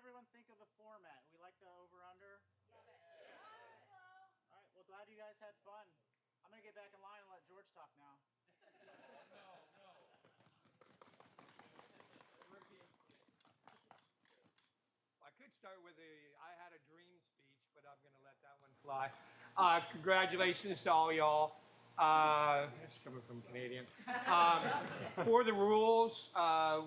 everyone think of the format? We like the over-under? Love it. All right, well, glad you guys had fun. I'm going to get back in line and let George talk now. I could start with I had a dream speech, but I'm going to let that one fly. Congratulations to all y'all. It's coming from Canadian. For the rules,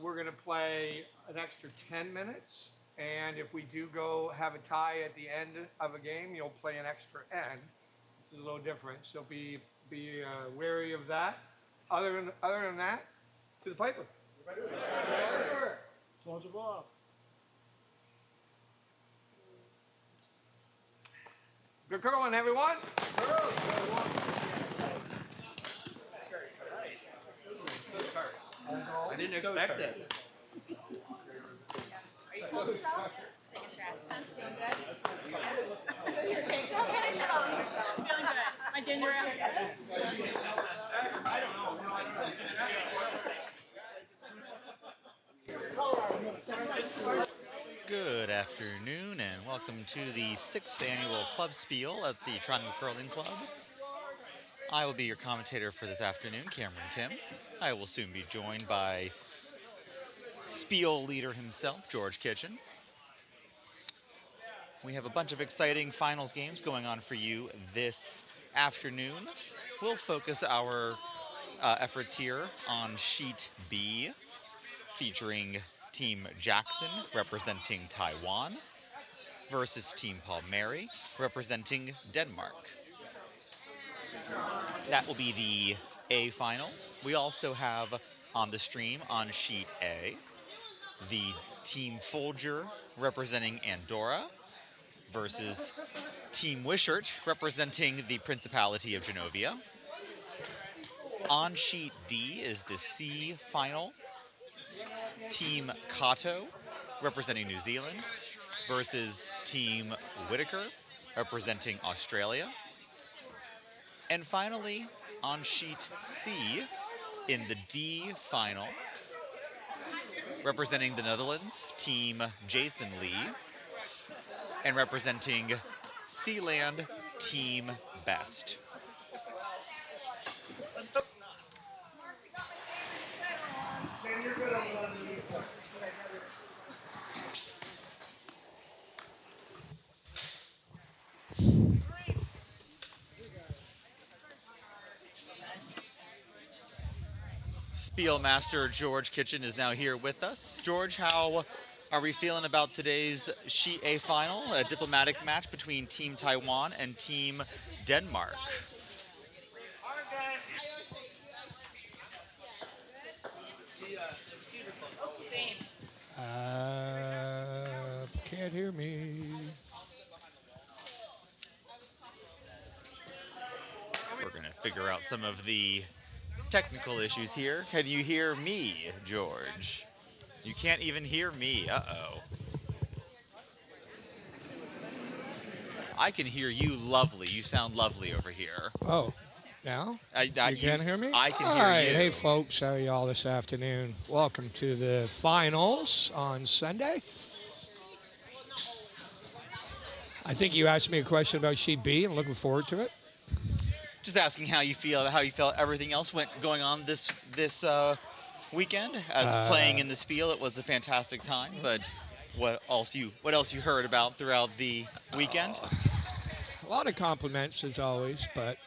we're going to play an extra 10 minutes. And if we do go have a tie at the end of a game, you'll play an extra end. This is a little different, so be wary of that. Other than that, to the paper. Soldier ball. Good curling, everyone. Nice. So tart. I didn't expect it. Feeling good? My ginger ale. Good afternoon and welcome to the 6th annual Club Spiel at the Toronto Curling Club. I will be your commentator for this afternoon, Cameron Kim. I will soon be joined by Spiel leader himself, George Kitchen. We have a bunch of exciting finals games going on for you this afternoon. We'll focus our efforts here on Sheet B, featuring Team Jackson representing Taiwan versus Team Palmeri representing Denmark. That will be the A final. We also have on the stream on Sheet A the Team Foulger representing Andorra versus Team Wishart representing the Principality of Genovia. On Sheet D is the C final. Team Kato representing New Zealand versus Team Whitaker representing Australia. And finally, on Sheet C, in the D final, representing the Netherlands, Team Jason Lee, and representing Sealand, Team Best. Spielmaster George Kitchen is now here with us. George, how are we feeling about today's Sheet A final, a diplomatic match between Team Taiwan and Team Denmark? Can't hear me. We're going to figure out some of the technical issues here. Can you hear me, George? You can't even hear me. Uh-oh. I can hear you lovely. You sound lovely over here. Oh, now? You can hear me? I can All hear right. you. Hey, folks. How are y'all this afternoon? Welcome to the finals on Sunday. I think you asked me a question about Sheet B. I'm looking forward to it. Just asking how you felt everything else going on this weekend. As playing in the Spiel, it was a fantastic time. But what else you heard about throughout the weekend? A lot of compliments as always, but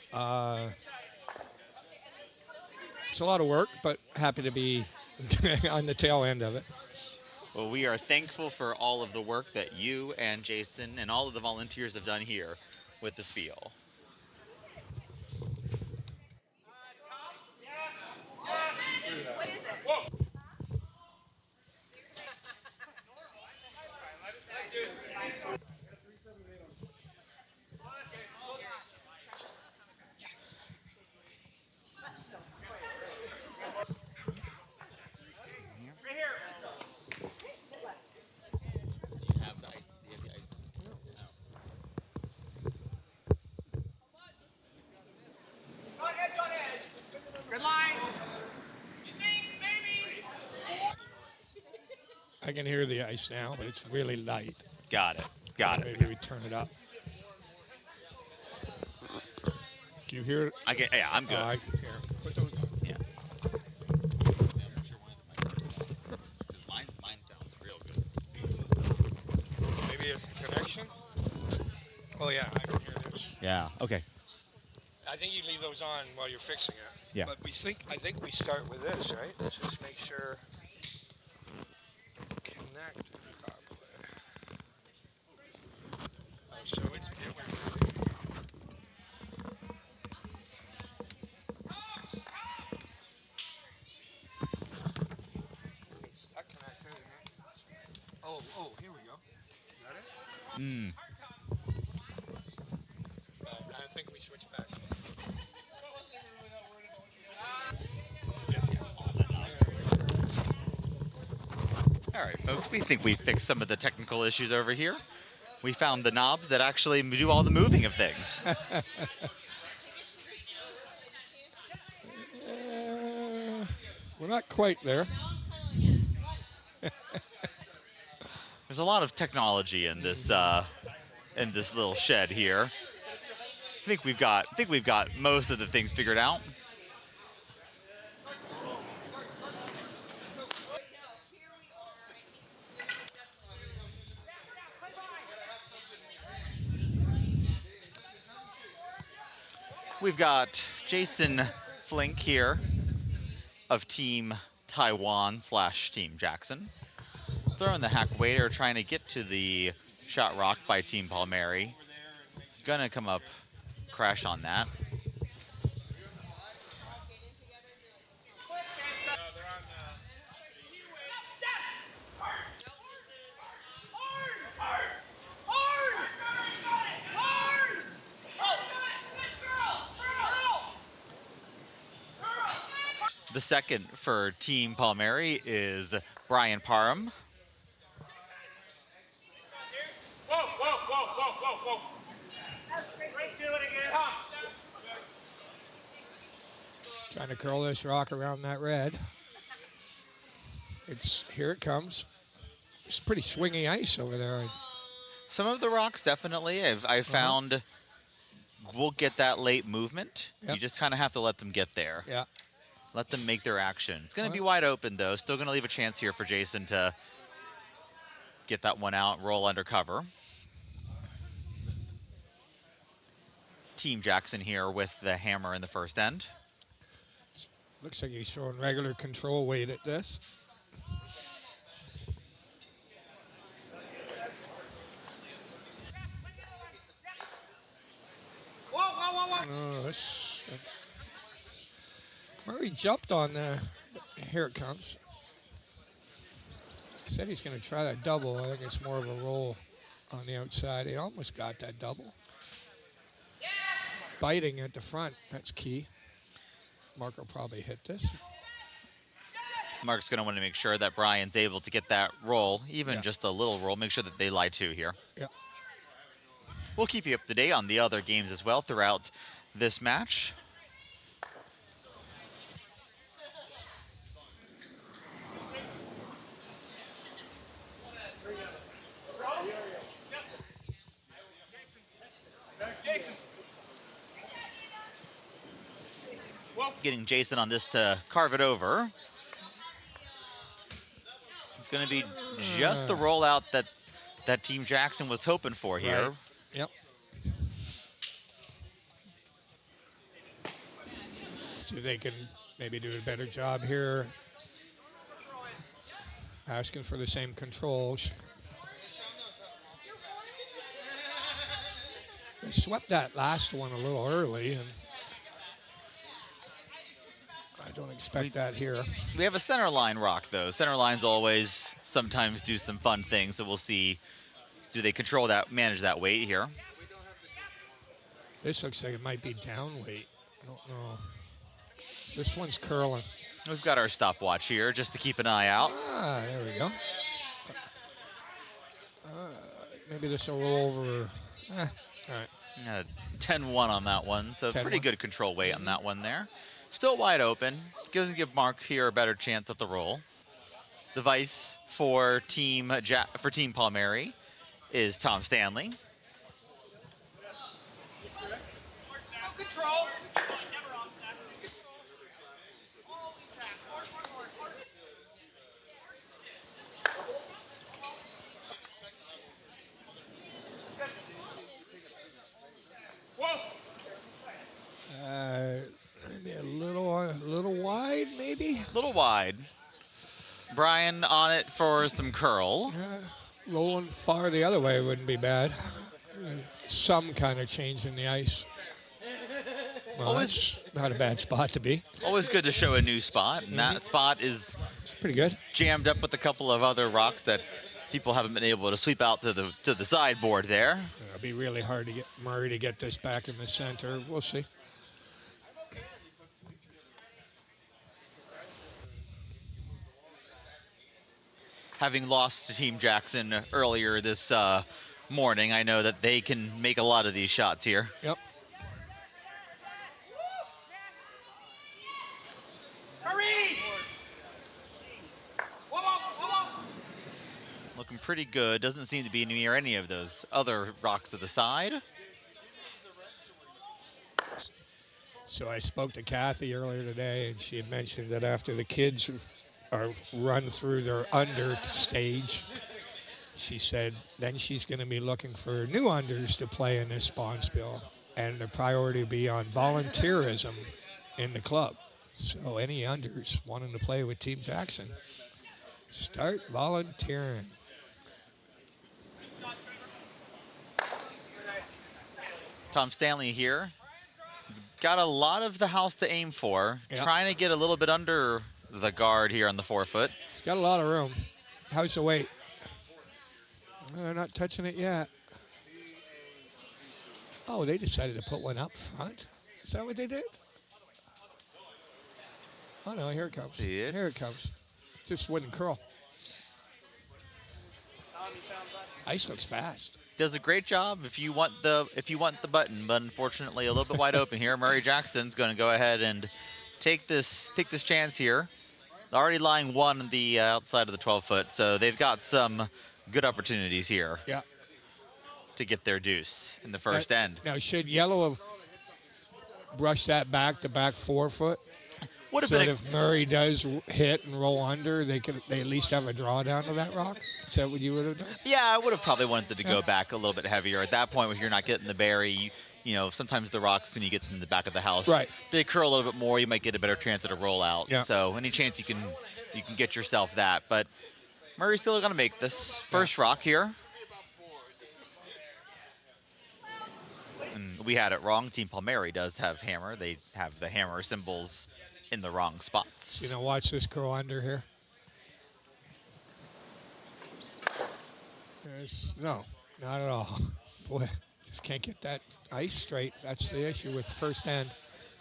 it's a lot of work. But happy to be on the tail end of it. Well, we are thankful for all of the work that you and Jason and all of the volunteers have done here with the Spiel. I can hear the ice now, but it's really light. Got it. Got it. Maybe we turn it up. Do you hear it? Yeah, I'm good. I can hear. Put those on. Yeah. Mine sounds real good. Maybe it's a connection. Oh yeah, I can hear this. Yeah. Okay. I think you leave those on while you're fixing it. Yeah. But I think we start with this, right? Let's just make sure. Connect properly. Oh, so it went. It's that connector, isn't it? Oh, here we go. Is that it? Mm. I think we switch back. All right, folks. We think we fixed some of the technical issues over here. We found the knobs that actually do all the moving of things. We're not quite there. There's a lot of technology in this little shed here. I think we've got most of the things figured out. We've got Jason Flink here of Team Taiwan / Team Jackson. Throwing the hack waiter, trying to get to the shot rocked by Team Palmeri. Gonna come up, crash on that. The second for Team Palmeri is Brian Parham. Whoa. Right to it again. Trying to curl this rock around that red. Here it comes. It's pretty swingy ice over there. Some of the rocks definitely I've found will get that late movement. Yep. You just kind of have to let them get there. Yeah. Let them make their action. It's going to be wide open, though. Still going to leave a chance here for Jason to get that one out, roll under cover. Team Jackson here with the hammer in the first end. Looks like he's throwing regular control weight at this. Oh, Murray jumped on the. Here it comes. He said he's going to try that double. I think it's more of a roll on the outside. He almost got that double. Biting at the front, that's key. Mark will probably hit this. Mark's going to want to make sure that Brian's able to get that roll, even just a little roll. Make sure that they lie to here. Yeah. We'll keep you up to date on the other games as well throughout this match. Getting Jason on this to carve it over. It's going to be just the rollout that Team Jackson was hoping for here. Right. Yep. See if they can maybe do a better job here. Asking for the same controls. They swept that last one a little early, and I don't expect that here. We have a center line rock, though. Center lines always sometimes do some fun things, so we'll see. Do they control that, manage that weight here? This looks like it might be down weight. I don't know. This one's curling. We've got our stopwatch here just to keep an eye out. Ah, there we go. Maybe this will roll over. All right. 10-1 on that one, so 10-1. pretty good control weight on that one there. Still wide open. Give Mark here a better chance at the roll. The vice for Team Palmeri is Tom Stanley. Maybe a little wide, maybe. A little wide. Brian on it for some curl. Rolling far the other way wouldn't be bad. Some kind of change in the ice. Well, that's not a bad spot to be. Always good to show a new spot, and that spot is It's pretty good. jammed up with a couple of other rocks that people haven't been able to sweep out to the sideboard there. It'll be really hard to get Murray to get this back in the center. We'll see. Having lost to Team Jackson earlier this morning, I know that they can make a lot of these shots here. Yep. Looking pretty good. Doesn't seem to be near any of those other rocks to the side. So I spoke to Kathy earlier today, and she had mentioned that after the kids are run through their under stage, she said then she's going to be looking for new unders to play in this Bonspiel, and the priority will be on volunteerism in the club. So any unders wanting to play with Team Jackson, start volunteering. Tom Stanley here. Got a lot of the house to aim for. Yep. Trying to get a little bit under the guard here on the 4-foot. He's got a lot of room. How's the weight? They're not touching it yet. Oh, they decided to put one up front. Is that what they did? Oh no, here it comes. See it? Here it comes. Just wouldn't curl. Ice looks fast. Does a great job if you want the button, but unfortunately a little bit wide open here. Murray Jackson's going to go ahead and take this chance here. Already lying one on the outside of the 12-foot, so they've got some good opportunities here. Yeah. To get their deuce in the first end. Now should Yellow have brushed that back to back 4-foot? Would have So been that if Murray does hit and roll under, they at least have a drawdown to that rock? Is that what you would have done? Yeah, I would have probably wanted to go back a little bit heavier. At that point, when you're not getting the berry, you know, sometimes the rocks, when you get them in the back of the house, Right. they curl a little bit more, you might get a better chance at a rollout. Yeah. So any chance you can get yourself that. But Murray's still going to make this first rock here. And we had it wrong. Team Palmeri does have hammer. They have the hammer symbols in the wrong spots. You know, watch this curl under here. No, not at all. Boy, just can't get that ice straight. That's the issue with first end.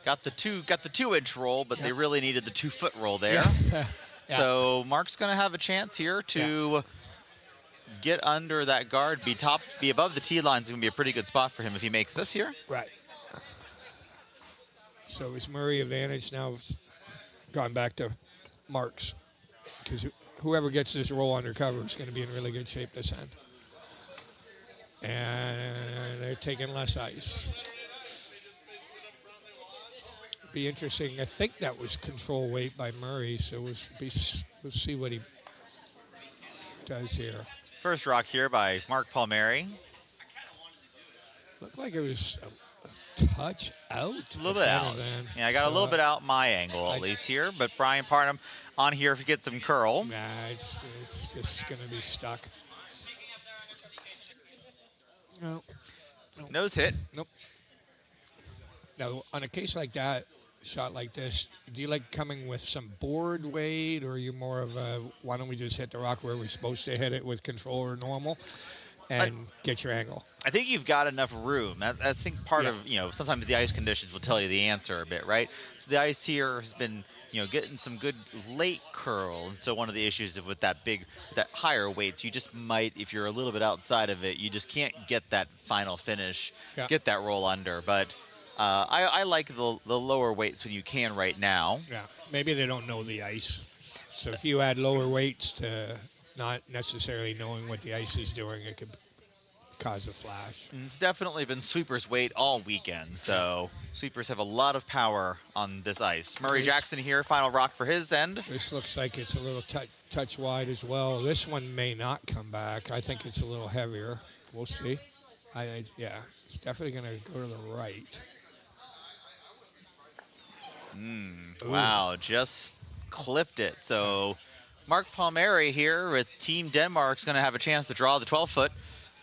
Got the 2-inch roll, but they really needed the 2-foot roll there. Yeah. So Mark's going to have a chance here to get under that guard, be above the tee line. Is going to be a pretty good spot for him if he makes this here. Right. So is Murray advantage now gone back to Mark's? Because whoever gets this roll under cover is going to be in really good shape this end. And they're taking less ice. Be interesting. I think that was control weight by Murray, so we'll see what he does here. First rock here by Mark Palmeri. Looked like it was a touch out. A little bit out. Yeah, I got a little bit out my angle at least here, but Brian Parnham on here if you get some curl. Nah, it's just going to be stuck. No. Nose hit. Nope. Now, on a case like that, shot like this, do you like coming with some board weight, or are you more of a, why don't we just hit the rock where we're supposed to hit it with control or normal and get your angle? I think you've got enough room. I think part of, sometimes the ice conditions will tell you the answer a bit, right? So the ice here has been, getting some good late curl. And so one of the issues with that higher weights, you just might, if you're a little bit outside of it, you just can't get that final finish, get that roll under. But I like the lower weights when you can right now. Yeah, maybe they don't know the ice. So if you add lower weights to not necessarily knowing what the ice is doing, it could cause a flash. And it's definitely been sweepers' weight all weekend, so sweepers have a lot of power on this ice. Murray Jackson here, final rock for his end. This looks like it's a little touch wide as well. This one may not come back. I think it's a little heavier. We'll see. Yeah, it's definitely going to go to the right. Wow, just clipped it. So Mark Palmeri here with Team Denmark's going to have a chance to draw the 12-foot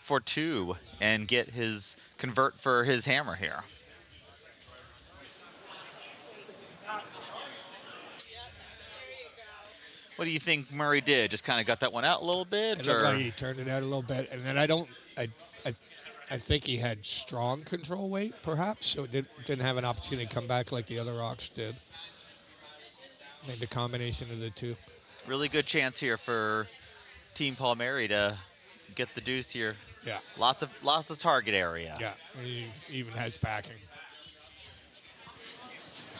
for 2 and get his convert for his hammer here. What do you think Murray did? Just kind of got that one out a little bit? It looked like he turned it out a little bit. And then I think he had strong control weight, perhaps, so it didn't have an opportunity to come back like the other rocks did. I think the combination of the two. Really good chance here for Team Palmeri to get the deuce here. Yeah. Lots of target area. Yeah, he even has backing.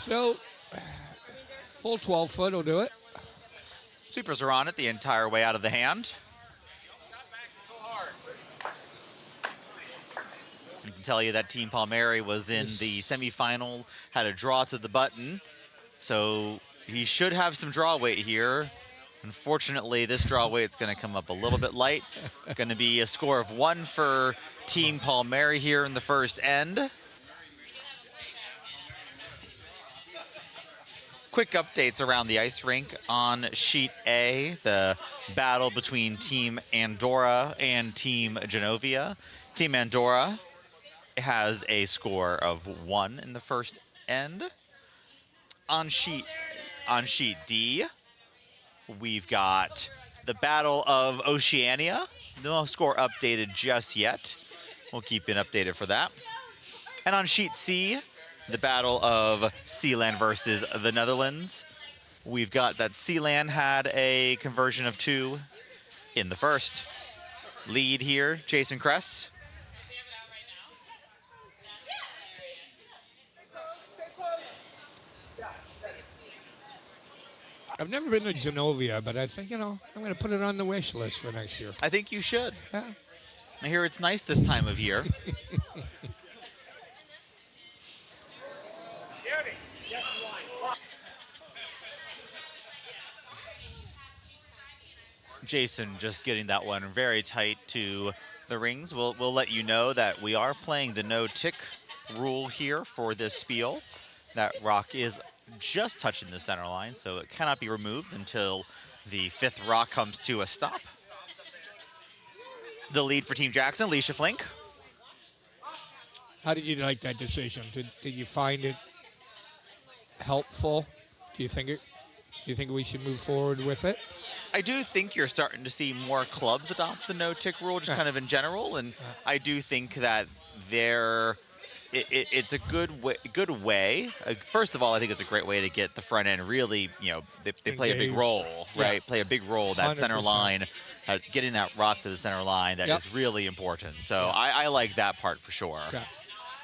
So, full 12-foot will do it. Sweepers are on it the entire way out of the hand. I can tell you that Team Palmeri was in the semifinal, had a draw to the button, so he should have some draw weight here. Unfortunately, this draw weight is going to come up a little bit light. Going to be a score of 1 for Team Palmeri here in the first end. Quick updates around the ice rink on Sheet A, the battle between Team Andorra and Team Genovia. Team Andorra has a score of 1 in the first end. On sheet D, we've got the Battle of Oceania. No score updated just yet. We'll keep you updated for that. And on sheet C, the Battle of Sealand versus the Netherlands. We've got that Sealand had a conversion of 2 in the first. Lead here, Jason Kress. I've never been to Genovia, but I think, I'm going to put it on the wish list for next year. I think you should. Yeah. I hear it's nice this time of year. Jason just getting that one very tight to the rings. We'll let you know that we are playing the no-tick rule here for this spiel. That rock is just touching the center line, so it cannot be removed until the 5th rock comes to a stop. The lead for Team Jackson, Alicia Flink. How did you like that decision? Did you find it helpful? Do you think we should move forward with it? I do think you're starting to see more clubs adopt the no-tick rule, just kind of in general, and I do think that it's a good way. First of all, I think it's a great way to get the front end really, they play a big role, right? Play a big role, that 100%. Center line, getting that rock to the center line, that is really important. So I like that part for sure. Okay.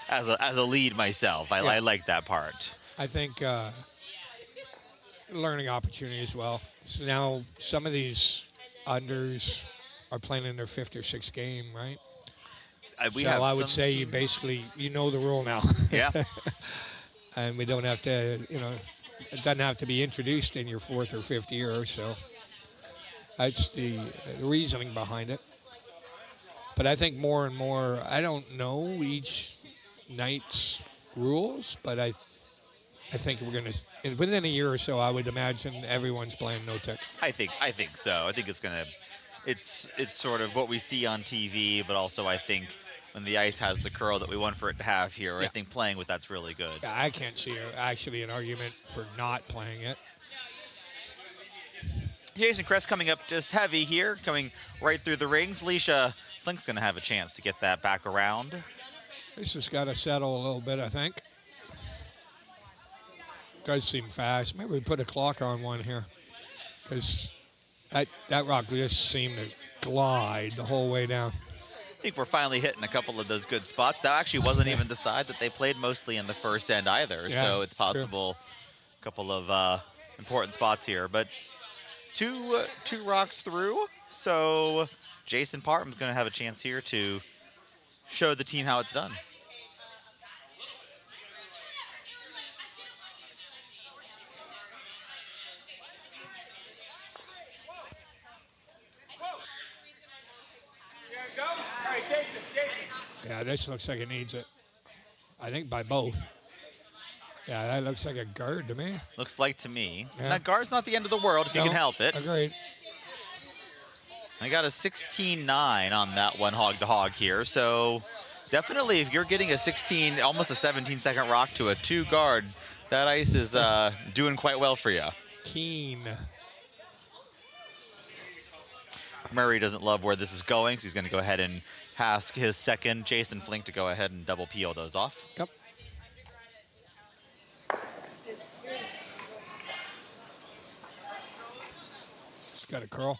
As a lead myself, I like that part. I think learning opportunity as well. So now some of these unders are playing in their 5th or 6th game, right? I would say you basically, the rule now. Yeah. And we don't have to, it doesn't have to be introduced in your 4th or 5th year. So that's the reasoning behind it. But I think more and more, I don't know each night's rules, but I think we're going to, within a year or so, I would imagine everyone's playing no-tick. I think so. I think it's going to, it's sort of what we see on TV, but also I think when the ice has the curl that we want for it to have here, I think playing with that's really good. Yeah, I can't see actually an argument for not playing it. Jason Kress coming up just heavy here, coming right through the rings. Alicia Flink's going to have a chance to get that back around. This has got to settle a little bit, I think. Does seem fast. Maybe we put a clock on one here, because that rock just seemed to glide the whole way down. I think we're finally hitting a couple of those good spots. That actually wasn't even the side that they played mostly in the first end either, so it's possible a couple of important spots here. But two rocks through, so Jason Parham's going to have a chance here to show the team how it's done. Yeah, this looks like it needs it. I think by both. Yeah, that looks like a guard to me. Looks like to me. Yeah. That guard's not the end of the world if you can help it. Agreed. I got a 16-9 on that one hog to hog here, so definitely if you're getting a 16, almost a 17-second rock to a 2 guard, that ice is doing quite well for you. Keen. Murray doesn't love where this is going, so he's going to go ahead and ask his second Jason Flink to go ahead and double peel those off. Yep. Just got a curl.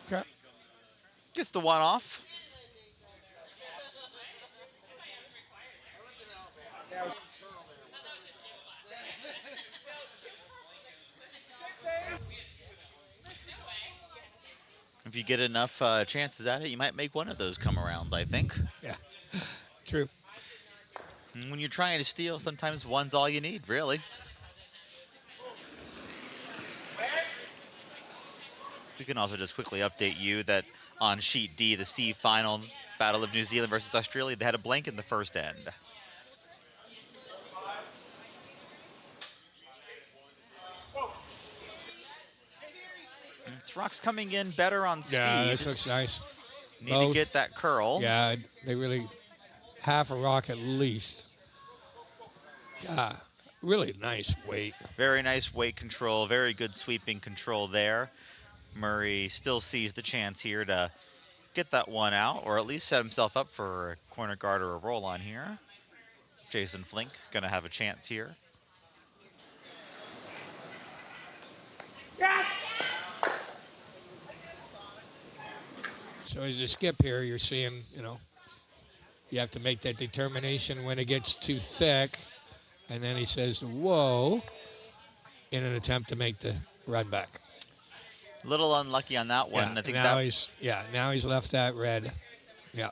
Okay. Gets the one off. If you get enough chances at it, you might make one of those come around, I think. Yeah. True. And when you're trying to steal, sometimes one's all you need, really. We can also just quickly update you that on Sheet D, the C final, Battle of New Zealand versus Australia, they had a blank in the first end. This rock's coming in better on speed. Yeah, this looks nice. Need to get that curl. Yeah, they really half a rock at least. Yeah, really nice weight. Very nice weight control, very good sweeping control there. Murray still sees the chance here to get that one out, or at least set himself up for a corner guard or a roll on here. Jason Flink gonna have a chance here. Yes! So as you skip here, you're seeing, you have to make that determination when it gets too thick. And then he says, whoa, in an attempt to make the run back. A little unlucky on that one. Yeah, I think now he's left that red. Yeah.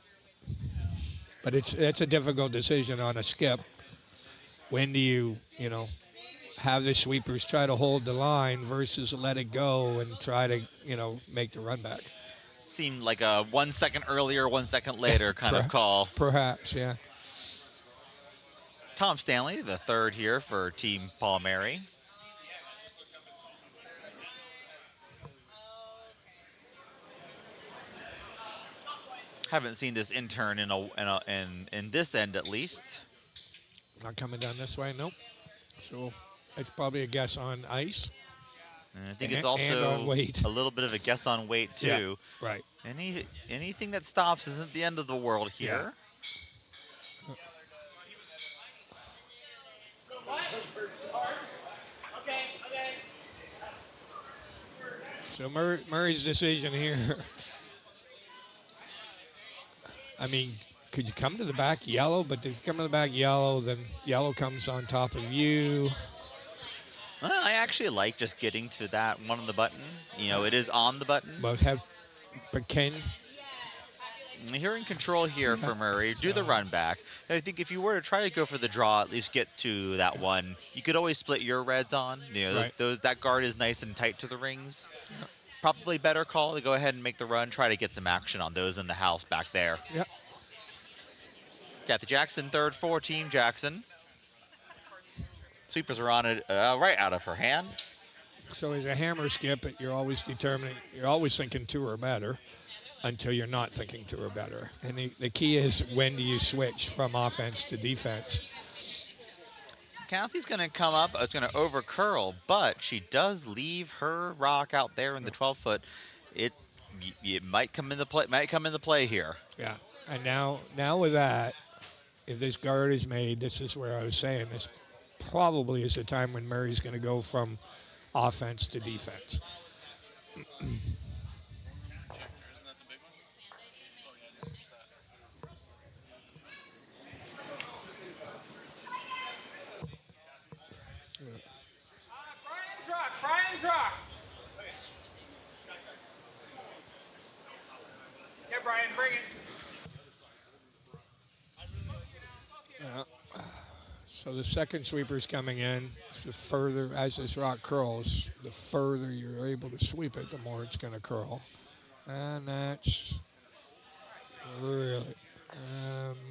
But it's a difficult decision on a skip. When do you, have the sweepers try to hold the line versus let it go and try to, make the run back? Seemed like a 1 second earlier, 1 second later kind of call. Perhaps, yeah. Tom Stanley, the third here for Team Palmeri. Haven't seen this intern in this end at least. Not coming down this way, nope. So it's probably a guess on ice. And I think it's also on weight. A little bit of a guess on weight too. Yeah, right. Anything that stops isn't the end of the world here. Yeah. So Murray's decision here. I mean, could you come to the back yellow? But if you come to the back yellow, then yellow comes on top of you. Well, I actually like just getting to that one on the button. It is on the button. But can you're in control here for Murray. Do the run back. I think if you were to try to go for the draw, at least get to that one. You could always split your reds on. Right. That guard is nice and tight to the rings. Yeah. Probably better call to go ahead and make the run. Try to get some action on those in the house back there. Yep. Kathy Jackson, third for Team Jackson. Sweepers are on it right out of her hand. So as a hammer skip, you're always thinking 2 or better until you're not thinking 2 or better. And the key is, when do you switch from offense to defense? So Kathy's going to come up. It's going to over curl, but she does leave her rock out there in the 12-foot. It might come into play. Might come into play here. Yeah. And now with that, if this guard is made, this is where I was saying this probably is the time when Murray's going to go from offense to defense. Brian, bring it. So the second sweeper's coming in. The further, as this rock curls, the further you're able to sweep it, the more it's going to curl. And that's really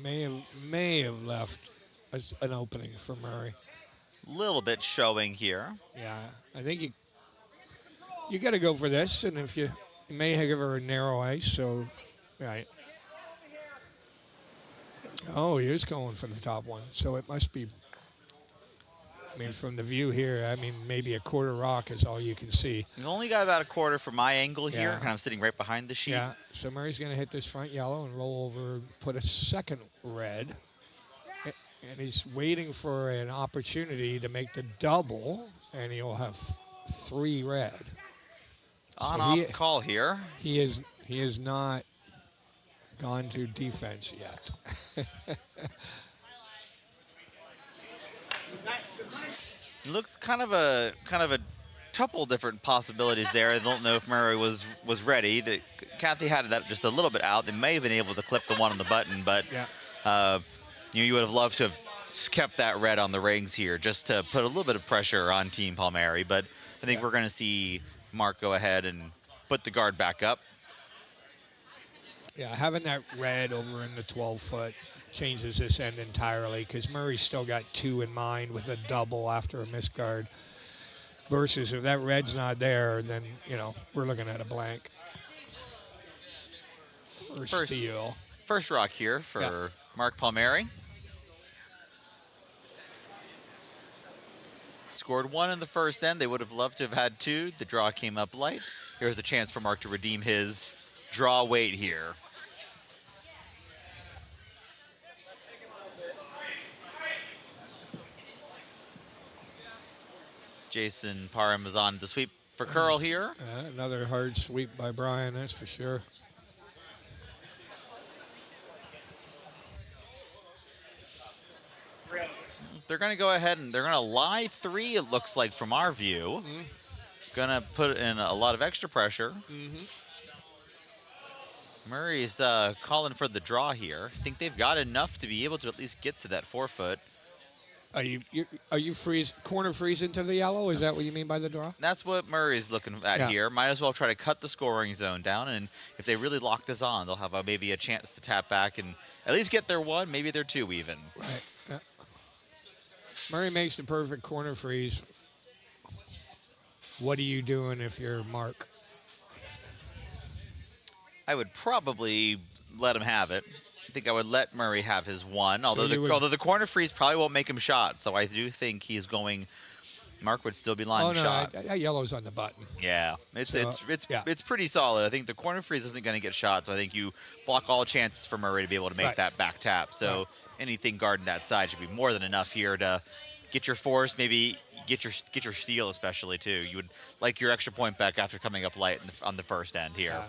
may have left as an opening for Murray. Little bit showing here. Yeah, I think you got to go for this, and if you may give her a narrow ice, so right. Oh, he is going for the top one, so it must be. I mean, from the view here, I mean, maybe a quarter rock is all you can see. You only got about a quarter from my angle here, Yeah. kind of sitting right behind the sheet. Yeah, so Murray's going to hit this front yellow and roll over, put a second red. And he's waiting for an opportunity to make the double, and he'll have 3 red. On-off call here. He is not gone to defense yet. Looks kind of a couple different possibilities there. I don't know if Murray was ready. Kathy had that just a little bit out. They may have been able to clip the one on the button, but yeah. You would have loved to have kept that red on the rings here just to put a little bit of pressure on Team Palmeri. But I think we're going to see Mark go ahead and put the guard back up. Yeah, having that red over in the 12-foot changes this end entirely because Murray's still got 2 in mind with a double after a misguard. Versus if that red's not there, then, we're looking at a blank. Or steal. First rock here for Mark Palmeri. Scored 1 in the first end. They would have loved to have had 2. The draw came up light. Here's a chance for Mark to redeem his draw weight here. Jason Parham is on the sweep for curl here. Another hard sweep by Brian, that's for sure. They're going to go ahead and they're going to lie 3, it looks like, from our view. Going to put in a lot of extra pressure. Murray's calling for the draw here. I think they've got enough to be able to at least get to that 4-foot. Are you corner freezing to the yellow? Is that what you mean by the draw? That's what Murray's looking at here. Might as well try to cut the scoring zone down, and if they really lock this on, they'll have maybe a chance to tap back and at least get their 1, maybe their 2 even. Right. Yeah. Murray makes the perfect corner freeze. What are you doing if you're Mark? I would probably let him have it. I think I would let Murray have his 1, although the corner freeze probably won't make him shot. So I do think he's going. Mark would still be lying shot. That yellow's on the button. Yeah, it's pretty solid. I think the corner freeze isn't going to get shot, so I think you block all chances for Murray to be able to make that back tap. So anything guarding that side should be more than enough here to get your force, maybe get your steal especially too. You would like your extra point back after coming up light on the first end here.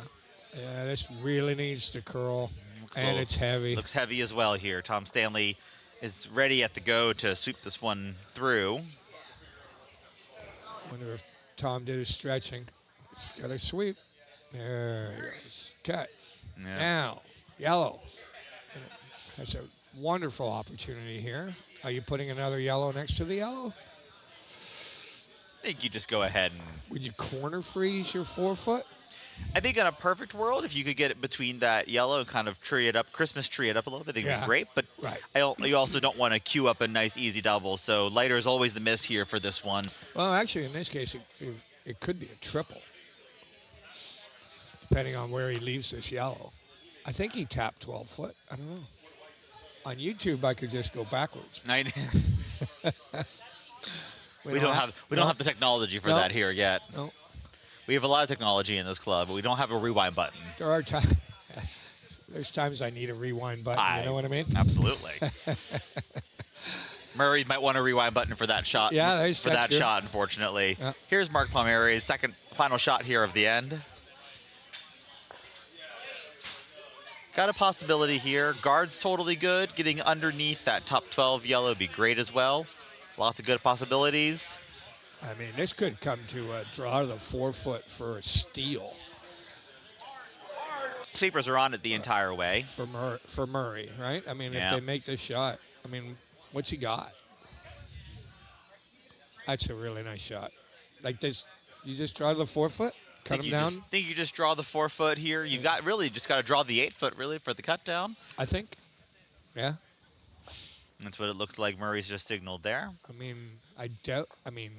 Yeah, this really needs to curl. And it's heavy. Looks heavy as well here. Tom Stanley is ready at the go to sweep this one through. Wonder if Tom did his stretching. He's got a sweep. There he goes. Cut. Yeah. Now, yellow. That's a wonderful opportunity here. Are you putting another yellow next to the yellow? I think you just go ahead and... Would you corner freeze your 4-foot? I think in a perfect world, if you could get it between that yellow and kind of tree it up, Christmas tree it up a little bit, I think it'd be great. But you also don't want to queue up a nice easy double. So lighter is always the miss here for this one. Well, actually, in this case, it could be a triple, depending on where he leaves this yellow. I think he tapped 12-foot. I don't know. On YouTube, I could just go backwards. We don't have the technology for that here yet. No. We have a lot of technology in this club, but we don't have a rewind button. There are times. There's times I need a rewind button. You know what I mean? Absolutely. Murray might want a rewind button for that shot. Yeah, for that shot, unfortunately. Yeah. Here's Mark Palmeri's final shot here of the end. Got a possibility here. Guard's totally good. Getting underneath that top 12 yellow would be great as well. Lots of good possibilities. I mean, this could come to a draw to the 4-foot for a steal. Sleepers are on it the entire way. For Murray, right? I mean, Yeah. if they make this shot, I mean, what's he got? That's a really nice shot. Like this, you just draw the 4 foot, cut him down. Think you just draw the 4 foot here. You got really just got to draw the 8 foot really for the cut down. I think. Yeah. That's what it looked like. Murray's just signaled there. I mean, I doubt. I mean,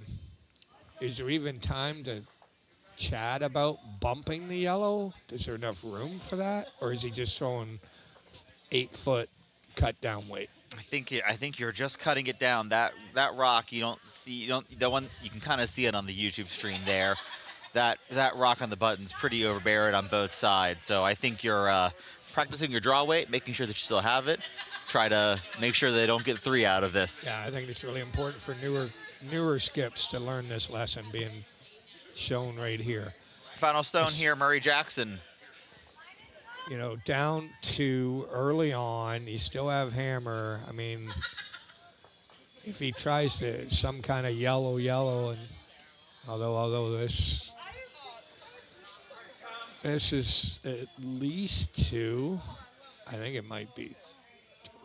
is there even time to chat about bumping the yellow? Is there enough room for that, or is he just throwing 8 foot cut down weight? I think you're just cutting it down. That rock you can kind of see it on the YouTube stream there. That rock on the button's pretty overburied on both sides. So I think you're practicing your draw weight, making sure that you still have it. Try to make sure they don't get 3 out of this. Yeah, I think it's really important for newer skips to learn this lesson being shown right here. Final stone here, Murray Jackson. You know, down to early on, you still have hammer. I mean, if he tries to some kind of yellow, and although this is at least 2, I think it might be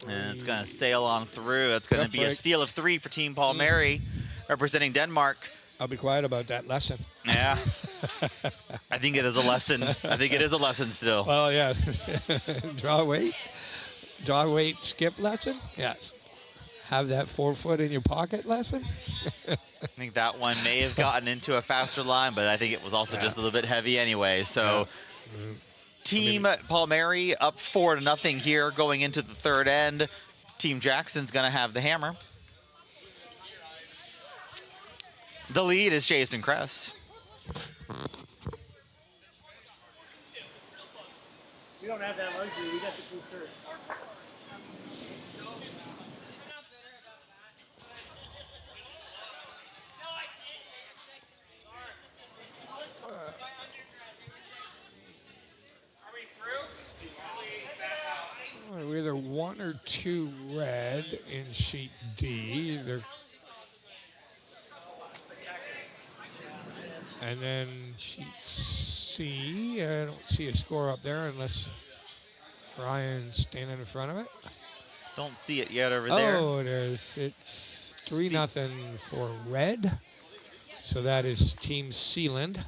3. And it's going to sail on through. It's going to be a steal of 3 for Team Palmeri, representing Denmark. I'll be quiet about that lesson. Yeah. I think it is a lesson. I think it is a lesson still. Well, yeah. Draw weight, skip lesson. Yes. Have that 4 foot in your pocket lesson. I think that one may have gotten into a faster line, but I think it was also just a little bit heavy anyway. So Team Palmeri up 4-0 here going into the third end. Team Jackson's going to have the hammer. The lead is Jason Kress. We don't have that luxury. We got the 2 shirts. We're either 1 or 2 red in sheet D. And then sheet C, I don't see a score up there unless Brian's standing in front of it. Don't see it yet over there. Oh, it is. It's 3-0 for red. So that is Team Sealand.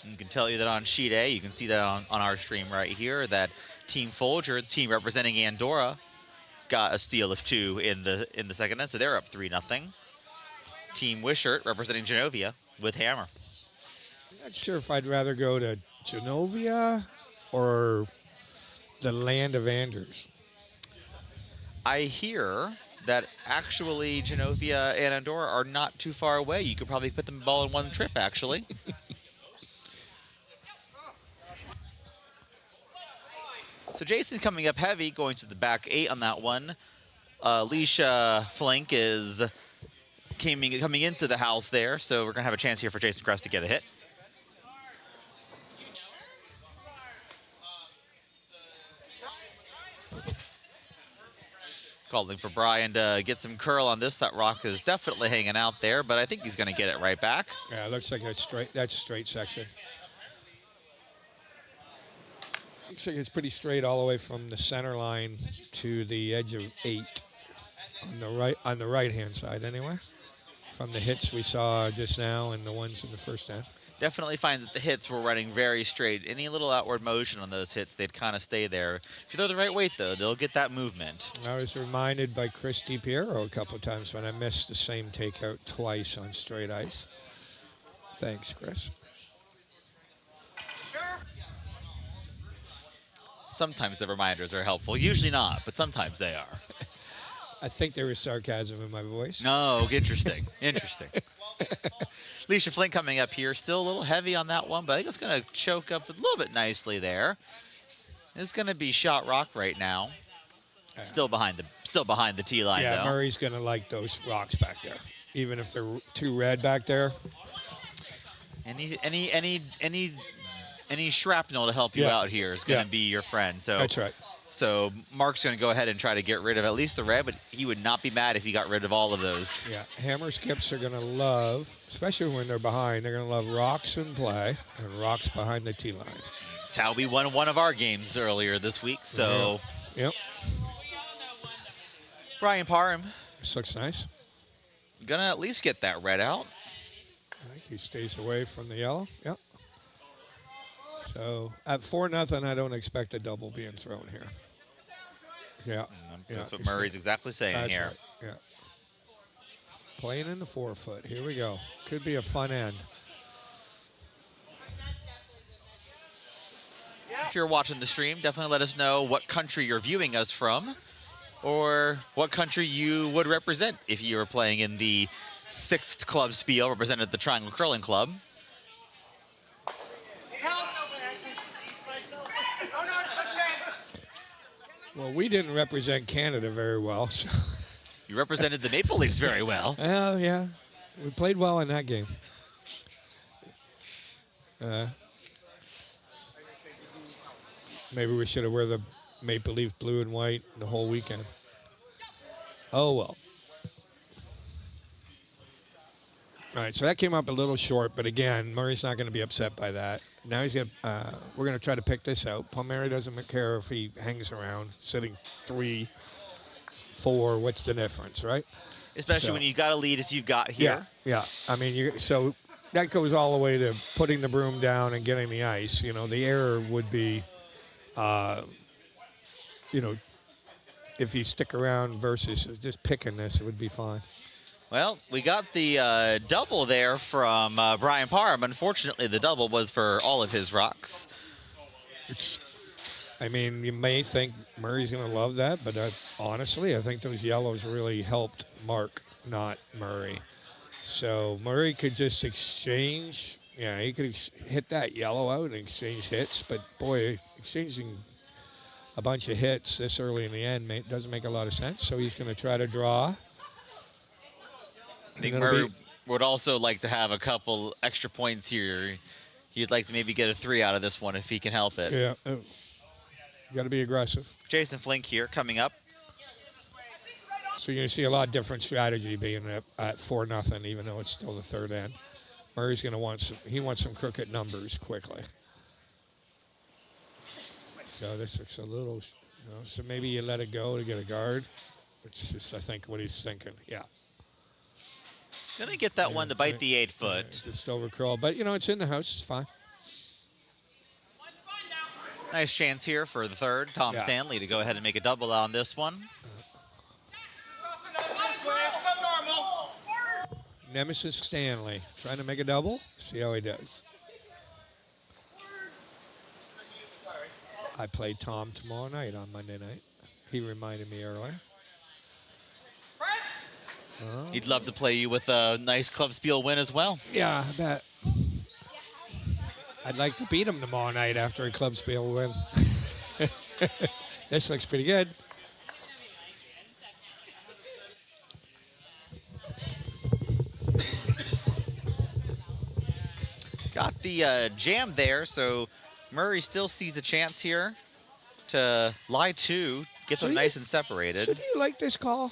You can tell you that on sheet A, you can see that on our stream right here, that Team Foulger, the team representing Andorra, got a steal of 2 in the second end, so they're up 3-0. Team Wishart, representing Genovia, with hammer. I'm not sure if I'd rather go to Genovia or the land of Andrews. I hear that actually Genovia and Andorra are not too far away. You could probably put them all in one trip, actually. So Jason's coming up heavy, going to the back 8 on that one. Alicia Flink is coming into the house there, so we're going to have a chance here for Jason Kress to get a hit. Calling for Brian to get some curl on this. That rock is definitely hanging out there, but I think he's going to get it right back. Yeah, it looks like that's straight section. Looks like it's pretty straight all the way from the center line to the edge of 8 on the right hand side anyway. From the hits we saw just now and the ones in the first end. Definitely find that the hits were running very straight. Any little outward motion on those hits, they'd kind of stay there. If you throw the right weight, though, they'll get that movement. I was reminded by Chris DiPiero a couple of times when I missed the same takeout twice on straight ice. Thanks, Chris. Sometimes the reminders are helpful. Usually not, but sometimes they are. I think there was sarcasm in my voice. No, interesting. Interesting. Alicia Flink coming up here, still a little heavy on that one, but I think it's going to choke up a little bit nicely there. It's going to be shot rock right now. Still behind the tee line, yeah, though. Murray's going to like those rocks back there, even if they're too red back there. Any shrapnel to help you out here is going to be your friend. So that's right. So Mark's going to go ahead and try to get rid of at least the red, but he would not be mad if he got rid of all of those. Yeah, hammer skips are going to love, especially when they're behind, they're going to love rocks in play and rocks behind the tee line. That's how we won one of our games earlier this week. So, Yep. Brian Parham This looks nice. gonna at least get that red out. I think he stays away from the yellow. Yep. So at 4-0, I don't expect a double being thrown here. Yeah. That's what he's Murray's good. exactly saying That's here. right. Yeah. Playing in the 4-foot. Here we go. Could be a fun end. If you're watching the stream, definitely let us know what country you're viewing us from, or what country you would represent if you were playing in the 6th club spiel, represented the Triangle Curling Club. Well, we didn't represent Canada very well. So. You represented the Maple Leafs very well. Oh, yeah. We played well in that game. Maybe we should have wear the Maple Leaf blue and white the whole weekend. Oh, well. All right, so that came up a little short, but again, Murray's not going to be upset by that. Now he's going to, we're going to try to pick this out. Palmeri doesn't care if he hangs around, sitting 3, 4, what's the difference, right? Especially when you got a lead as you've got here. Yeah. I mean, so that goes all the way to putting the broom down and getting the ice. You know, the error would be, if you stick around versus just picking this, it would be fine. Well, we got the double there from Brian Parham. Unfortunately, the double was for all of his rocks. I mean, you may think Murray's going to love that, but honestly, I think those yellows really helped Mark, not Murray. So Murray could just exchange. Yeah, he could hit that yellow out and exchange hits, but boy, exchanging a bunch of hits this early in the end doesn't make a lot of sense. So he's going to try to draw. I think Murray would also like to have a couple extra points here. He'd like to maybe get a 3 out of this one if he can help it. Yeah, you got to be aggressive. Jason Flink here coming up. So you're going to see a lot different strategy being at 4-0, even though it's still the third end. Murray's going to want some crooked numbers quickly. So this looks a little, so maybe you let it go to get a guard, which is, I think, what he's thinking. Yeah. Gonna get that one to bite the 8-foot. Just overcrawl, but it's in the house. It's fine. Nice chance here for the third, Tom Stanley, to go ahead and make a double on this one. Nemesis Stanley trying to make a double. See how he does. I play Tom tomorrow night on Monday night. He reminded me earlier. He'd love to play you with a nice Club Spiel win as well. Yeah, I bet. I'd like to beat him tomorrow night after a Club Spiel win. This looks pretty good. Got the jam there, so Murray still sees a chance here to lie 2, get them nice and separated. So do you like this call?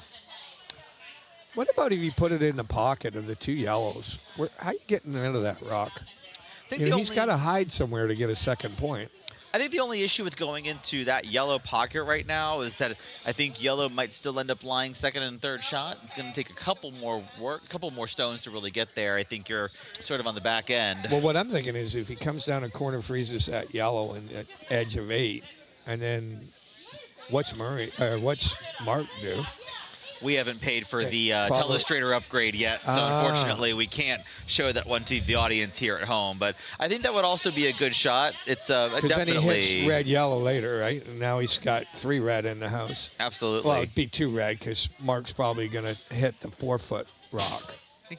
What about if you put it in the pocket of the 2 yellows? How you getting out of that rock? He's got to hide somewhere to get a second point. I think the only issue with going into that yellow pocket right now is that I think yellow might still end up lying second and third shot. It's going to take a couple more stones to really get there. I think you're sort of on the back end. Well, what I'm thinking is if he comes down a corner, freezes that yellow and at edge of 8, and then what's Mark do? We haven't paid for the Telestrator upgrade yet, so unfortunately we can't show that one to the audience here at home. But I think that would also be a good shot. It's definitely. Then he hits red, yellow later, right? And now he's got 3 red in the house. Absolutely. Well, it'd be 2 red because Mark's probably going to hit the 4-foot rock.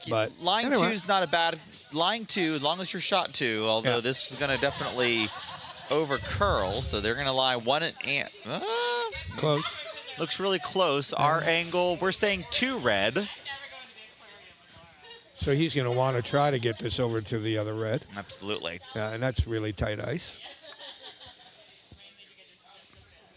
But lying anyway. 2 is not a bad lying 2 as long as you're shot 2. Although this is going to definitely over curl, so they're going to lie 1 and close. Looks really close. Our angle, we're saying 2 red. So he's going to want to try to get this over to the other red. Absolutely. And that's really tight ice.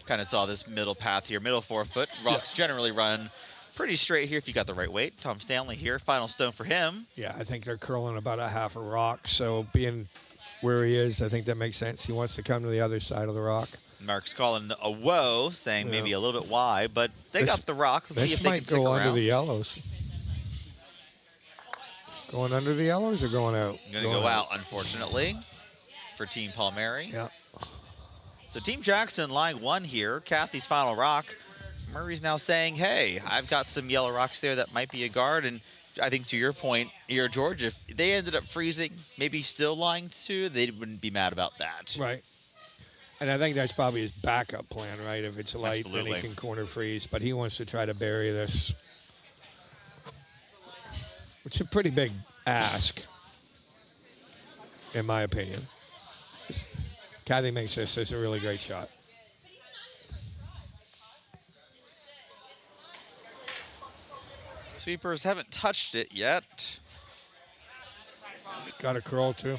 Kind of saw this middle path here, middle 4-foot. Rocks generally run pretty straight here if you got the right weight. Tom Stanley here, final stone for him. Yeah, I think they're curling about a half a rock. So being where he is. I think that makes sense. He wants to come to the other side of the rock. Mark's calling a whoa, saying maybe a little bit wide, but they got the rock. Let's see This if they might can stick go under around. the yellows. Going under the yellows or going out? Going to go out, unfortunately, for Team Palmeri. Yeah. So Team Jackson line 1 here. Kathy's final rock. Murray's now saying, hey, I've got some yellow rocks there that might be a guard. And I think to your point here, George, if they ended up freezing, maybe still lying 2, they wouldn't be mad about that. Right. And I think that's probably his backup plan, right? If it's light, then Absolutely. he can corner freeze. But he wants to try to bury this, which is a pretty big ask, in my opinion. Kathy makes this a really great shot. Sweepers haven't touched it yet. Got a curl, too.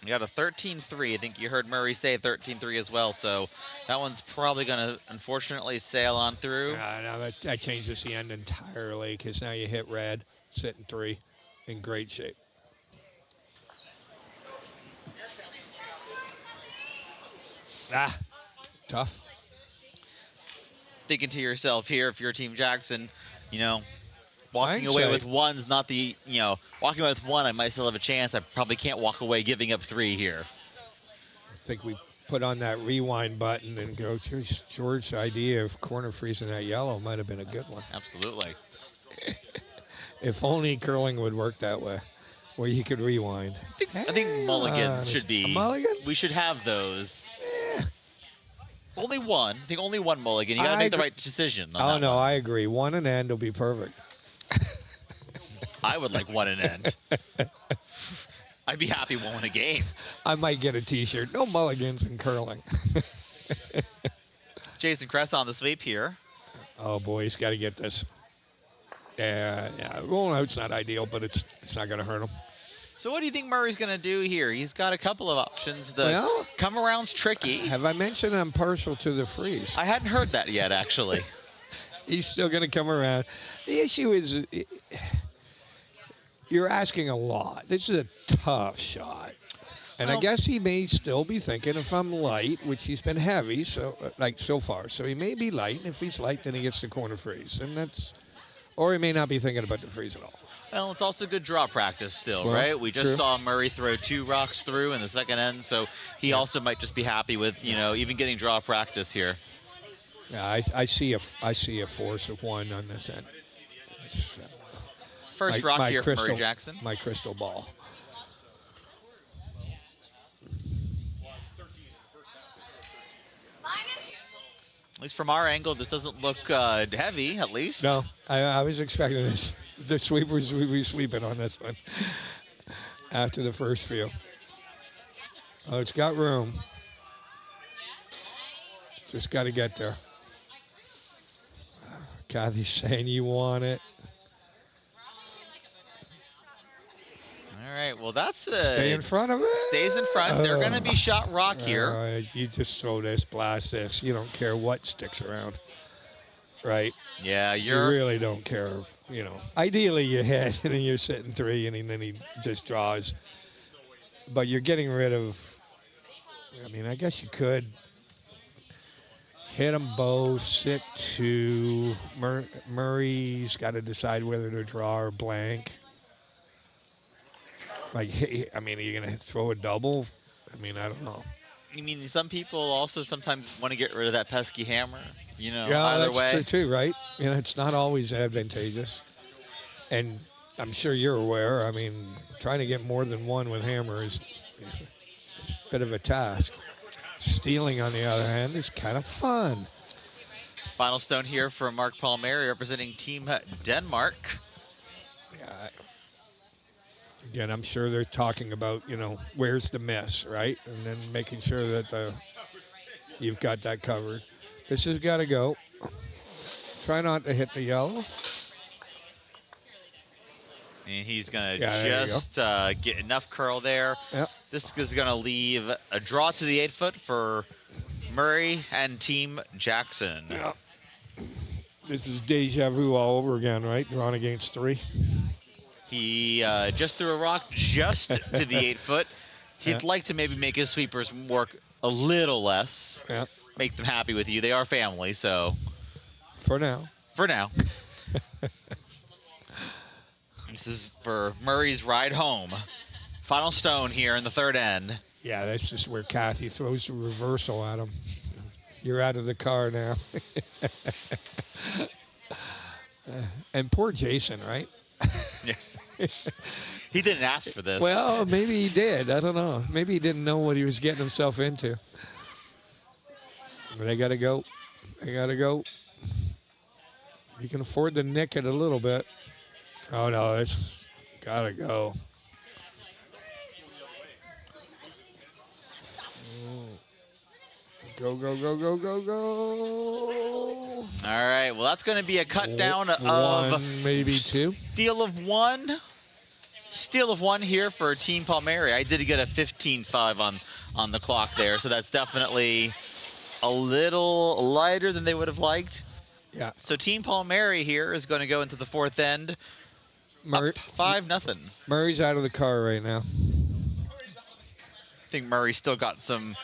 You got a 13-3. I think you heard Murray say 13-3 as well, so that one's probably going to, unfortunately, sail on through. No, that changes the end entirely because now you hit red, sitting 3, in great shape. Tough. Thinking to yourself here, if you're Team Jackson, you know, walking I'd away say- with 1's not the, walking away with 1, I might still have a chance. I probably can't walk away giving up 3 here. I think we put on that rewind button and go, geez, George's idea of corner freezing that yellow might have been a good one. Absolutely. If only curling would work that way, where you could rewind. I think mulligans should be. A mulligan? We should have those. Eh. Only one. I think only one mulligan. You got to I make the agree. right decision. On Oh, that no, one. I agree. 1 and end will be perfect. I would like 1 and end. I'd be happy with 1 a game. I might get a T-shirt. No mulligans in curling. Jason Kress on the sweep here. Oh, boy, he's got to get this. Yeah, rolling out's not ideal, but it's not going to hurt him. So what do you think Murray's going to do here? He's got a couple of options. The Well- come around's tricky. Have I mentioned I'm partial to the freeze? I hadn't heard that yet, actually. He's still going to come around. The issue is you're asking a lot. This is a tough shot. And I Well- guess he may still be thinking if I'm light, which he's been heavy so far. So he may be light, and if he's light, then he gets the corner freeze. And that's, or he may not be thinking about the freeze at all. Well, it's also good draw practice still, Well, right? We just true. saw Murray throw 2 rocks through in the second end, so he also might just be happy with, even getting draw practice here. Yeah, I see a force of 1 on this end. It's, First my- rock my here for Murray crystal- Jackson. My crystal ball. At least from our angle, this doesn't look heavy, at least. No, I was expecting this. The sweepers will be sweeping on this one after the first field. Oh, it's got room. Just got to get there. Kathy's saying you want it. All right, well, that's Stay in front of it. stays in front. They're going to be shot rock here. You just throw this, blast this. You don't care what sticks around. Right? Yeah, You you're really don't care. Ideally you hit and then you're sitting 3 and then he just draws. But you're getting rid of, I guess you could hit them both, sit 2. Murray's got to decide whether to draw or blank. Are you going to throw a double? I don't know. I mean, some people also sometimes want to get rid of that pesky hammer. Yeah, either that's way. true too, right? It's not always advantageous. And I'm sure you're aware, trying to get more than 1 with hammer is it's a bit of a task. Stealing, on the other hand, is kind of fun. Final stone here for Mark Palmeri representing Team Denmark. Yeah. Again, I'm sure they're talking about, where's the miss, right? And then making sure that you've got that covered. This has got to go. Try not to hit the yellow. And he's going to Yeah, there you just get enough curl there. Yep. This is going to leave a draw to the 8-foot for Murray and Team Jackson. Yeah. This is deja vu all over again, right? Drawn against 3. He just threw a rock just to the 8 foot. He'd like to maybe make his sweepers work a little less. Yeah. Make them happy with you. They are family, so. For now. For now. This is for Murray's ride home. Final stone here in the third end. Yeah, that's just where Kathy throws the reversal at him. You're out of the car now. And poor Jason, right? Yeah. He didn't ask for this. Well, maybe he did. I don't know. Maybe he didn't know what he was getting himself into. They got to go. They got to go. You can afford to nick it a little bit. Oh, no, it's got to go. Go, go, go, go, go, go. All right, well, that's going to be a cut down of one, maybe two. Steal of one. Steal of one here for Team Palmeri. I did get a 15-5 on the clock there, so that's definitely a little lighter than they would have liked. Yeah. So Team Palmeri here is going to go into the fourth end. Up 5-0. Murray's out of the car right now. I think Murray still got some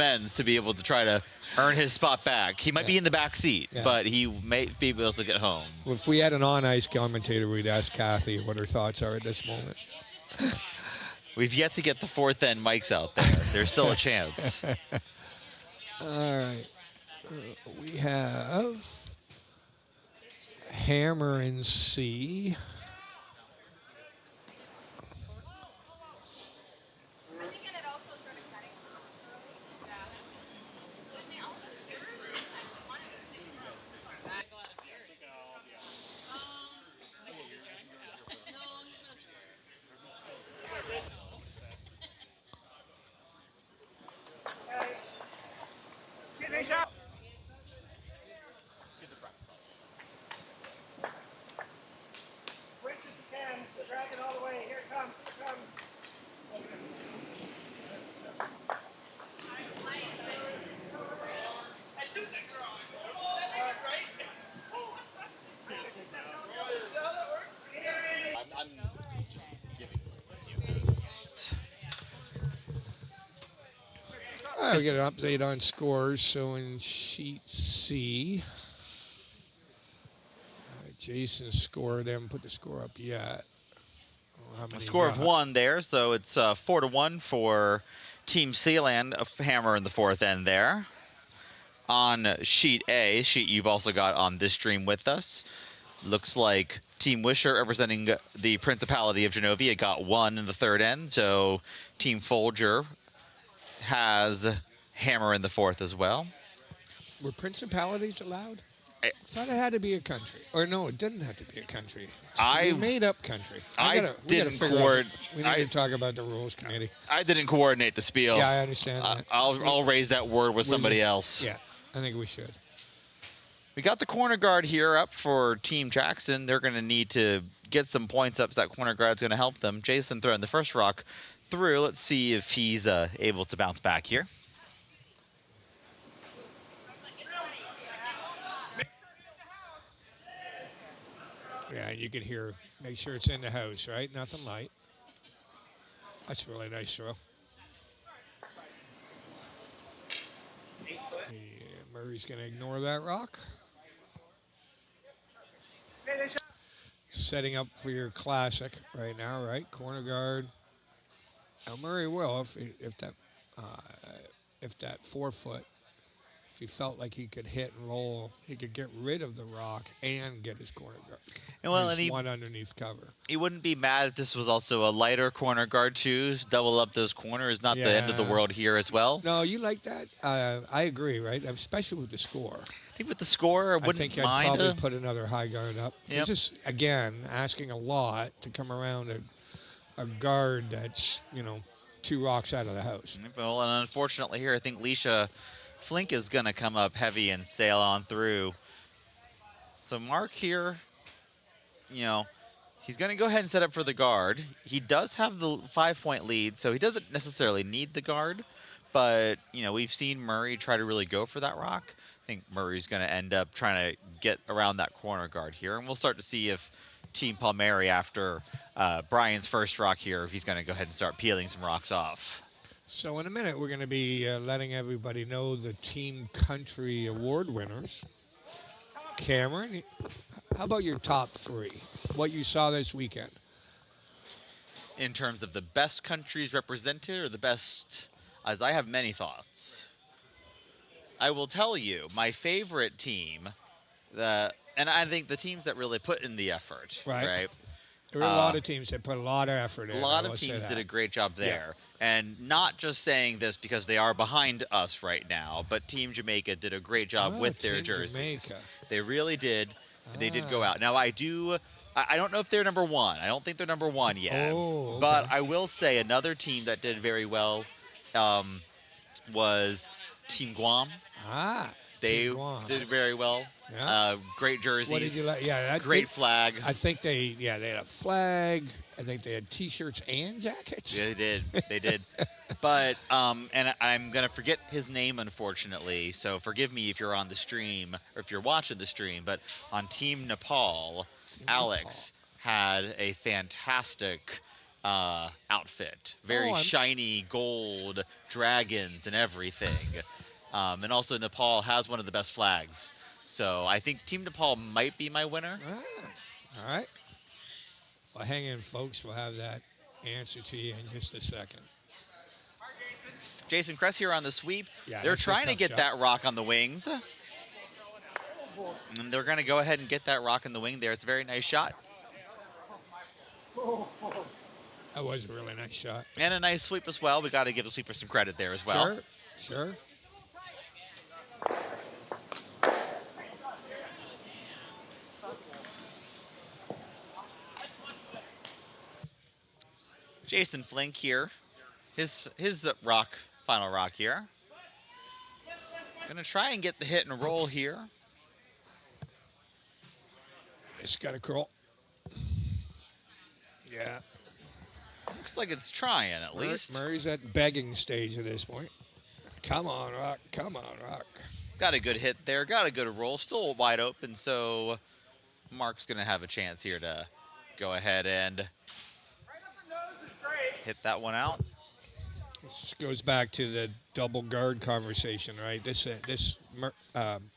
ends to be able to try to earn his spot back. He might be in the back seat, but he may be able to get home. Well, if we had an on-ice commentator, we'd ask Kathy what her thoughts are at this moment. We've yet to get the fourth end mics out there. There's still a chance. All right. We have Hammer in C. I'll get an update on scores. So in sheet C, Jason's score. They haven't put the score up yet. A score of 1 there, so it's 4-1 for Team Sealand. A hammer in the fourth end there. On sheet A, sheet you've also got on this stream with us, looks like Team Wishart, representing the Principality of Genovia, got 1 in the third end. So Team Foulger has hammer in the fourth as well. Were principalities allowed? I thought it had to be a country. Or no, it didn't have to be a country. We made up country. We need to talk about the rules committee. I didn't coordinate the spiel. Yeah, I understand that. I'll raise that word with somebody else. Yeah, I think we should. We got the corner guard here up for Team Jackson. They're going to need to get some points up, so that corner guard's going to help them. Jason throwing the first rock through. Let's see if he's able to bounce back here. Yeah, you can hear, make sure it's in the house, right? Nothing light. That's a really nice throw. Yeah, Murray's going to ignore that rock. Setting up for your classic right now, right? Corner guard. Now Murray will, if that 4 foot, if he felt like he could hit and roll, he could get rid of the rock and get his corner guard. And one underneath cover. He wouldn't be mad if this was also a lighter corner guard too. Double up those corners, not the end of the world here as well. No, you like that? I agree, right? Especially with the score. I think with the score, I wouldn't think mind. I'd probably put another high guard up. Yep. It's just, again, asking a lot to come around a guard that's, 2 rocks out of the house. Well, and unfortunately here, I think Leisha Flink is going to come up heavy and sail on through. So Mark here, he's going to go ahead and set up for the guard. He does have the 5-point lead, so he doesn't necessarily need the guard. But, we've seen Murray try to really go for that rock. I think Murray's going to end up trying to get around that corner guard here. And we'll start to see if Team Palmeri after Brian's first rock here. He's going to go ahead and start peeling some rocks off. So in a minute, we're going to be letting everybody know the Team Country Award winners. Cameron, how about your top 3? What you saw this weekend? In terms of the best countries represented or the best, as I have many thoughts. I will tell you, my favorite team, and I think the teams that really put in the effort, right? There were a lot of teams that put a lot of effort in. A lot of teams did a great job there. And not just saying this because they are behind us right now, but Team Jamaica did a great job with their jerseys. Jamaica. They really did. They did go out. Now, I don't know if they're number 1. I don't think they're number 1 yet. Oh, okay. But I will say another team that did very well was Team Guam. They did very well. Yeah. Great jerseys. What did you like? Yeah, great flag. I think they had a flag. I think they had T-shirts and jackets. Yeah, they did. They did. But and I'm gonna forget his name, unfortunately. So forgive me if you're on the stream or if you're watching the stream. But on Team Nepal, Alex had a fantastic outfit. Very shiny gold dragons and everything. And also Nepal has one of the best flags. So I think Team Nepal might be my winner. All right. Well, hang in, folks. We'll have that answer to you in just a second. Jason Kress here on the sweep. Yeah, they're that's a trying to tough get shot. that rock on the wings. And they're going to go ahead and get that rock in the wing there. It's a very nice shot. That was a really nice shot. And a nice sweep as well. We got to give the sweeper some credit there as well. Sure. Jason Flink here. His final rock here. Gonna try and get the hit and roll here. It's got to crawl. Yeah. Looks like it's trying at least. Murray's at begging stage at this point. Come on, rock. Come on, rock. Got a good hit there. Got a good roll. Still wide open, so Mark's gonna have a chance here to go ahead and hit that one out. This goes back to the double guard conversation, right?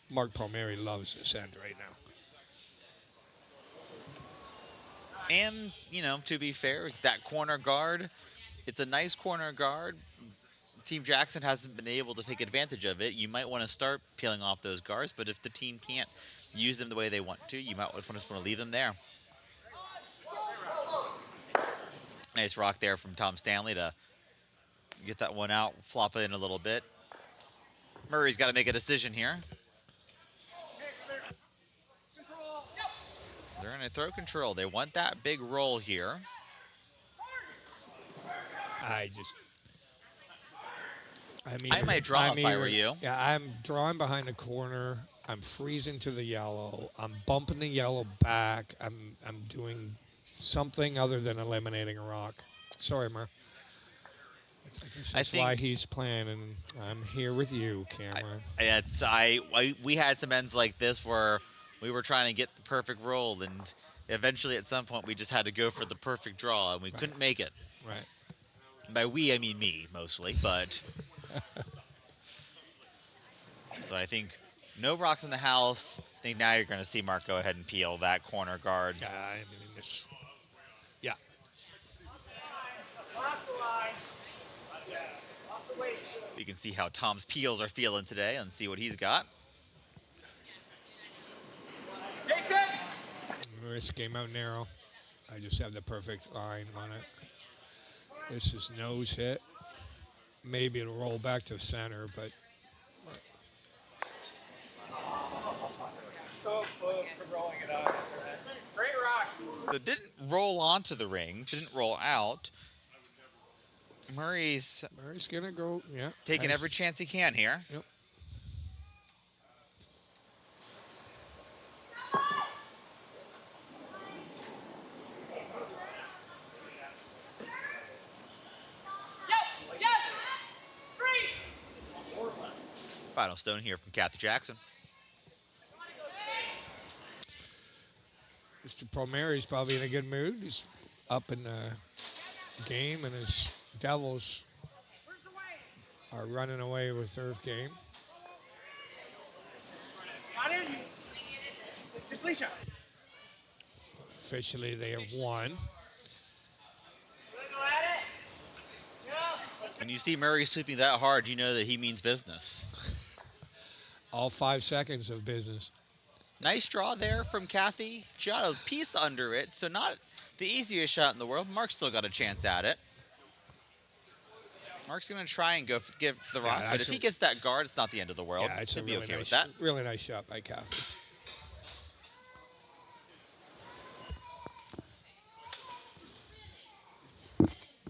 Mark Palmeri loves this end right now. And, to be fair, that corner guard, it's a nice corner guard. Team Jackson hasn't been able to take advantage of it. You might want to start peeling off those guards, but if the team can't use them the way they want to, you might just want to leave them there. Nice rock there from Tom Stanley to get that one out, flop it in a little bit. Murray's got to make a decision here. They're going to throw control. They want that big roll here. I might draw if I were you. Yeah, I'm drawing behind the corner. I'm freezing to the yellow. I'm bumping the yellow back. I'm doing something other than eliminating a rock. Sorry, Mer. I think why he's playing, and I'm here with you, Cameron. We had some ends like this where we were trying to get the perfect roll, and eventually at some point we just had to go for the perfect draw, and we couldn't make it. Right. By we, I mean me, mostly, but... So I think no rocks in the house. I think now you're going to see Mark go ahead and peel that corner guard. Yeah, I mean, this... Yeah. You can see how Tom's peels are feeling today and see what he's got. This came out narrow. I just have the perfect line on it. This is nose hit. Maybe it'll roll back to center, but... So close to rolling it out. Great rock. So it didn't roll onto the rings, didn't roll out. Murray's going to go, yeah. Taking every chance he can here. Yep. Final stone here from Kathy Jackson. Mr. Palmeri's probably in a good mood. He's up in the game, and his Devils are running away with their game. Officially, they have won. When you see Murray sweeping that hard, you know that he means business. All 5 seconds of business. Nice draw there from Kathy. She got a piece under it, so not the easiest shot in the world. Mark's still got a chance at it. Mark's going to try and give the rock, but if he gets that guard, it's not the end of the world. Yeah, it's He'll a be really okay nice, with that. really nice shot by Kathy.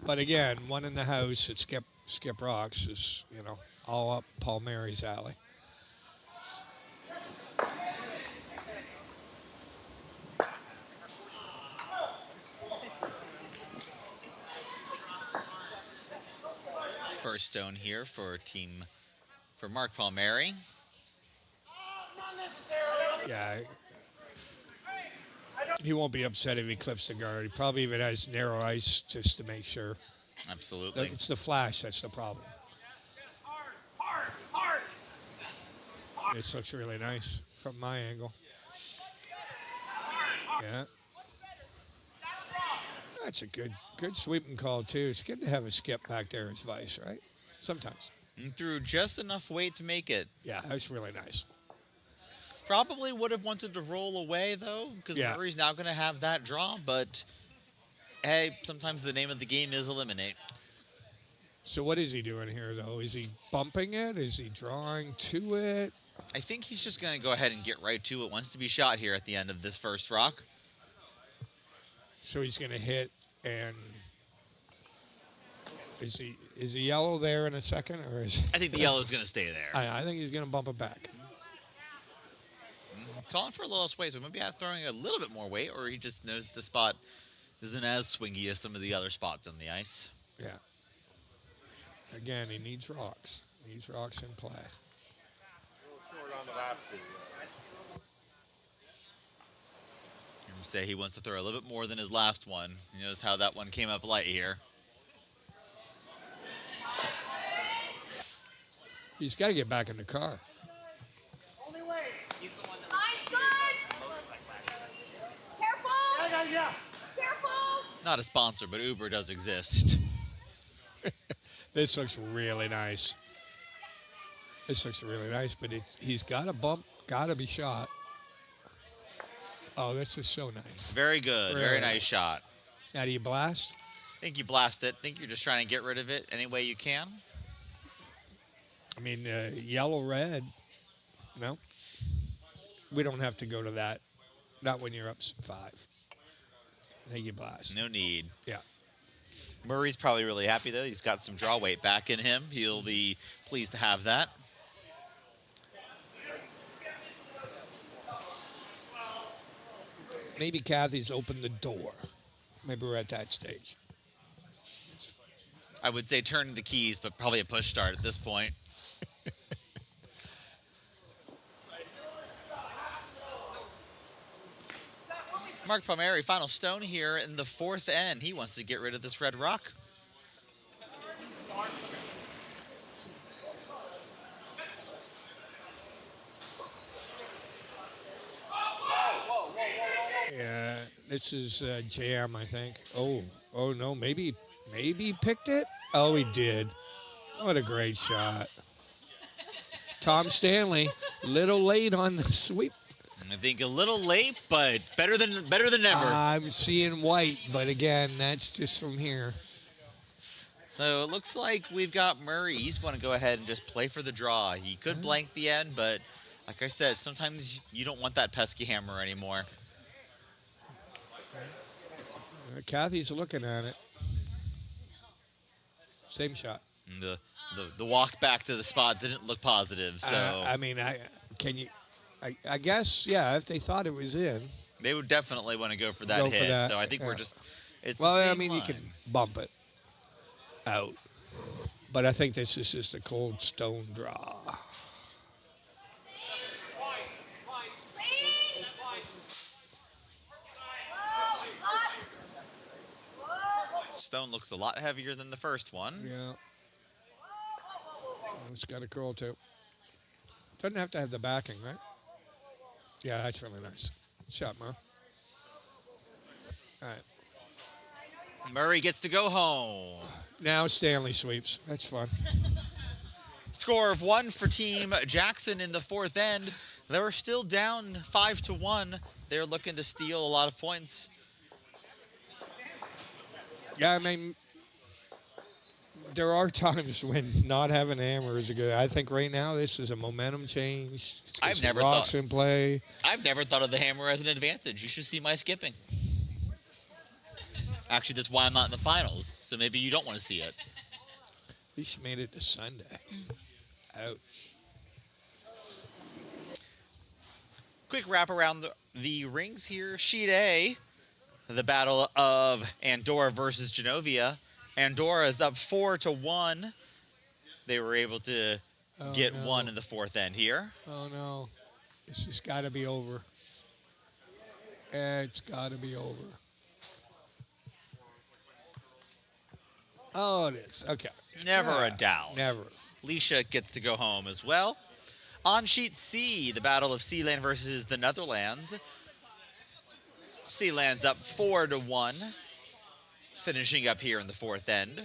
But again, one in the house at Skip Rocks is, you know, all up Palmeri's alley. First stone here for Mark Palmeri. Yeah. He won't be upset if he clips the guard. He probably even has narrow ice just to make sure. Absolutely. It's the flash that's the problem. This looks really nice from my angle. Yeah. That's a good sweeping call, too. It's good to have a skip back there as vice, right? Sometimes. And threw just enough weight to make it. Yeah, that's really nice. Probably would have wanted to roll away, though, because Murray's now going to have that draw. But, hey, sometimes the name of the game is eliminate. So what is he doing here, though? Is he bumping it? Is he drawing to it? I think he's just going to go ahead and get right to it. Wants to be shot here at the end of this first rock. So he's going to hit, and is he yellow there in a second, or is? I think the yellow's going to stay there. I think he's going to bump it back. Calling for a little sway, so maybe throwing a little bit more weight, or he just knows the spot isn't as swingy as some of the other spots on the ice. Yeah. Again, he needs rocks. He needs rocks in play. Say he wants to throw a little bit more than his last one. He knows how that one came up light here. He's got to get back in the car. Only way. He's the one that Mine's good. Careful. Yeah. Careful. Not a sponsor, but Uber does exist. This looks really nice. This looks really nice, but he's got a bump, got to be shot. Oh, this is so nice. Very good. Really Very nice shot. Now, do you blast? Think you blast it. Think you're just trying to get rid of it any way you can. I mean, yellow, red. No. We don't have to go to that. Not when you're up 5. I think you blast. No need. Yeah. Murray's probably really happy, though. He's got some draw weight back in him. He'll be pleased to have that. Maybe Kathy's opened the door. Maybe we're at that stage. I would say turn the keys, but probably a push start at this point. Mark Palmeri, final stone here in the 4th end. He wants to get rid of this red rock. Yeah, this is jam, I think. Oh no, maybe he picked it. Oh, he did. What a great shot. Tom Stanley, little late on the sweep. I think a little late, but better than never. I'm seeing white, but again, that's just from here. So it looks like we've got Murray. He's going to go ahead and just play for the draw. He could blank the end, but like I said, sometimes you don't want that pesky hammer anymore. Kathy's looking at it. Same shot. And the walk back to the spot didn't look positive. So I mean, I guess, yeah, if they thought it was in. They would definitely want to go for that hit. So I think we're just. It's well, the same I mean, line. you can bump it out. But I think this is just a cold stone draw. stone looks a lot heavier than the first one. Yeah. Oh, it's got a curl too. Doesn't have to have the backing, right? Yeah, that's really nice. Shot, Mo. All right. Murray gets to go home. Now Stanley sweeps. That's fun. Score of 1 for Team Jackson in the fourth end. They were still down 5-1. They're looking to steal a lot of points. Yeah, I mean, there are times when not having a hammer is a good. I think right now this is a momentum change. I've never rocks thought in play. I've never thought of the hammer as an advantage. You should see my skipping. Actually, that's why I'm not in the finals. So maybe you don't want to see it. At least you made it to Sunday. Ouch. Quick wrap around the rings here. Sheet A, the battle of Andorra versus Genovia. Andorra is up 4-1. They were able to get one in the fourth end here. Oh, no. This has got to be over. It's got to be over. Oh, it is. Okay. Never a doubt. Never. Leisha gets to go home as well. On sheet C, the battle of Sealand versus the Netherlands. Sealand's up 4-1, finishing up here in the fourth end.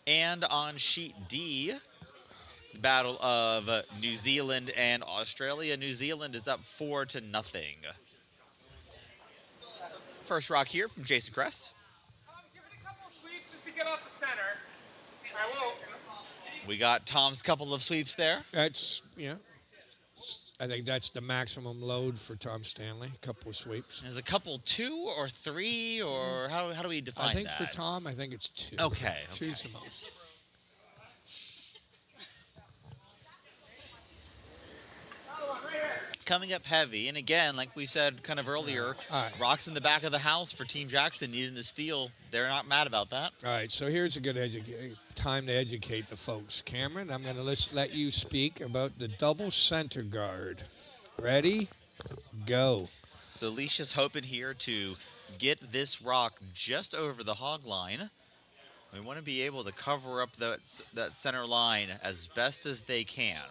And on sheet D, the battle of New Zealand and Australia. New Zealand is up 4-0. First rock here from Jason Kress. Give it a couple of sweeps just to get off the center. I won't. We got Tom's couple of sweeps there. That's, yeah. I think that's the maximum load for Tom Stanley. A couple of sweeps. There's a couple 2 or 3, or how do we define that? I think for Tom, I think it's 2. Okay. Two's the most. Coming up heavy, and again, like we said kind of earlier, rocks in the back of the house for Team Jackson needing to steal. They're not mad about that. All right, so here's a good time to educate the folks. Cameron, I'm going to let you speak about the double center guard. Ready? Go. So Leisha's hoping here to get this rock just over the hog line. We want to be able to cover up that center line as best as they can.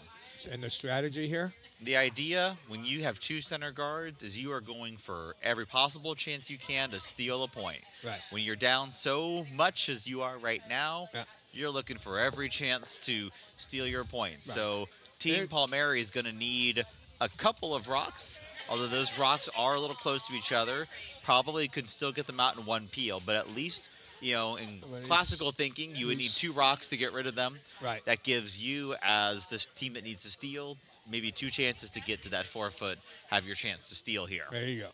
And the strategy here? The idea when you have 2 center guards is you are going for every possible chance you can to steal a point. Right. When you're down so much as you are right now, you're looking for every chance to steal your points. Right. So Team Palmeri is going to need a couple of rocks, although those rocks are a little close to each other. Probably could still get them out in one peel, but at least, you know, in classical thinking, you would need 2 rocks to get rid of them. Right. That gives you, as the team that needs to steal, maybe 2 chances to get to that 4-foot, have your chance to steal here. There you go.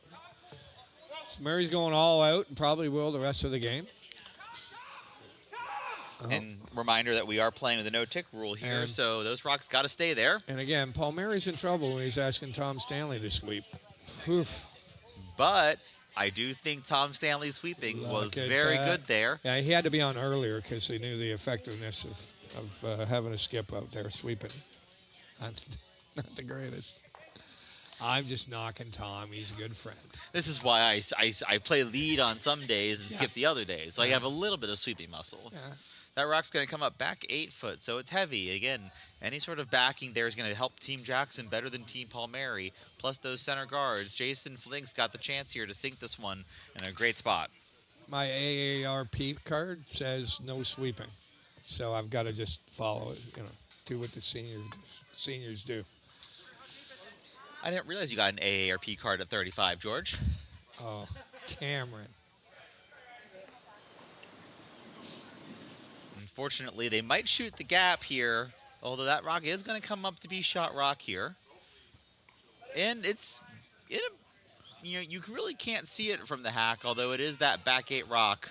So Murray's going all out and probably will the rest of the game. And reminder that we are playing with the no-tick rule here, so those rocks got to stay there. And again, Palmeri's in trouble when he's asking Tom Stanley to sweep. Oof. But I do think Tom Stanley's sweeping was very good there. Yeah, he had to be on earlier because he knew the effectiveness of having a skip out there sweeping. Not the greatest. I'm just knocking Tom. He's a good friend. This is why I play lead on some days and skip the other days. So I have a little bit of sweeping muscle. Yeah. That rock's going to come up back 8 foot, so it's heavy. Again, any sort of backing there is going to help Team Jackson better than Team Palmeri. Plus those center guards. Jason Flink's got the chance here to sink this one in a great spot. My AARP card says no sweeping. So I've got to just follow it, do what the seniors do. I didn't realize you got an AARP card at 35, George. Oh, Cameron. Unfortunately, they might shoot the gap here, although that rock is going to come up to be shot rock here. And it's in a, you really can't see it from the hack, although it is that back 8 rock.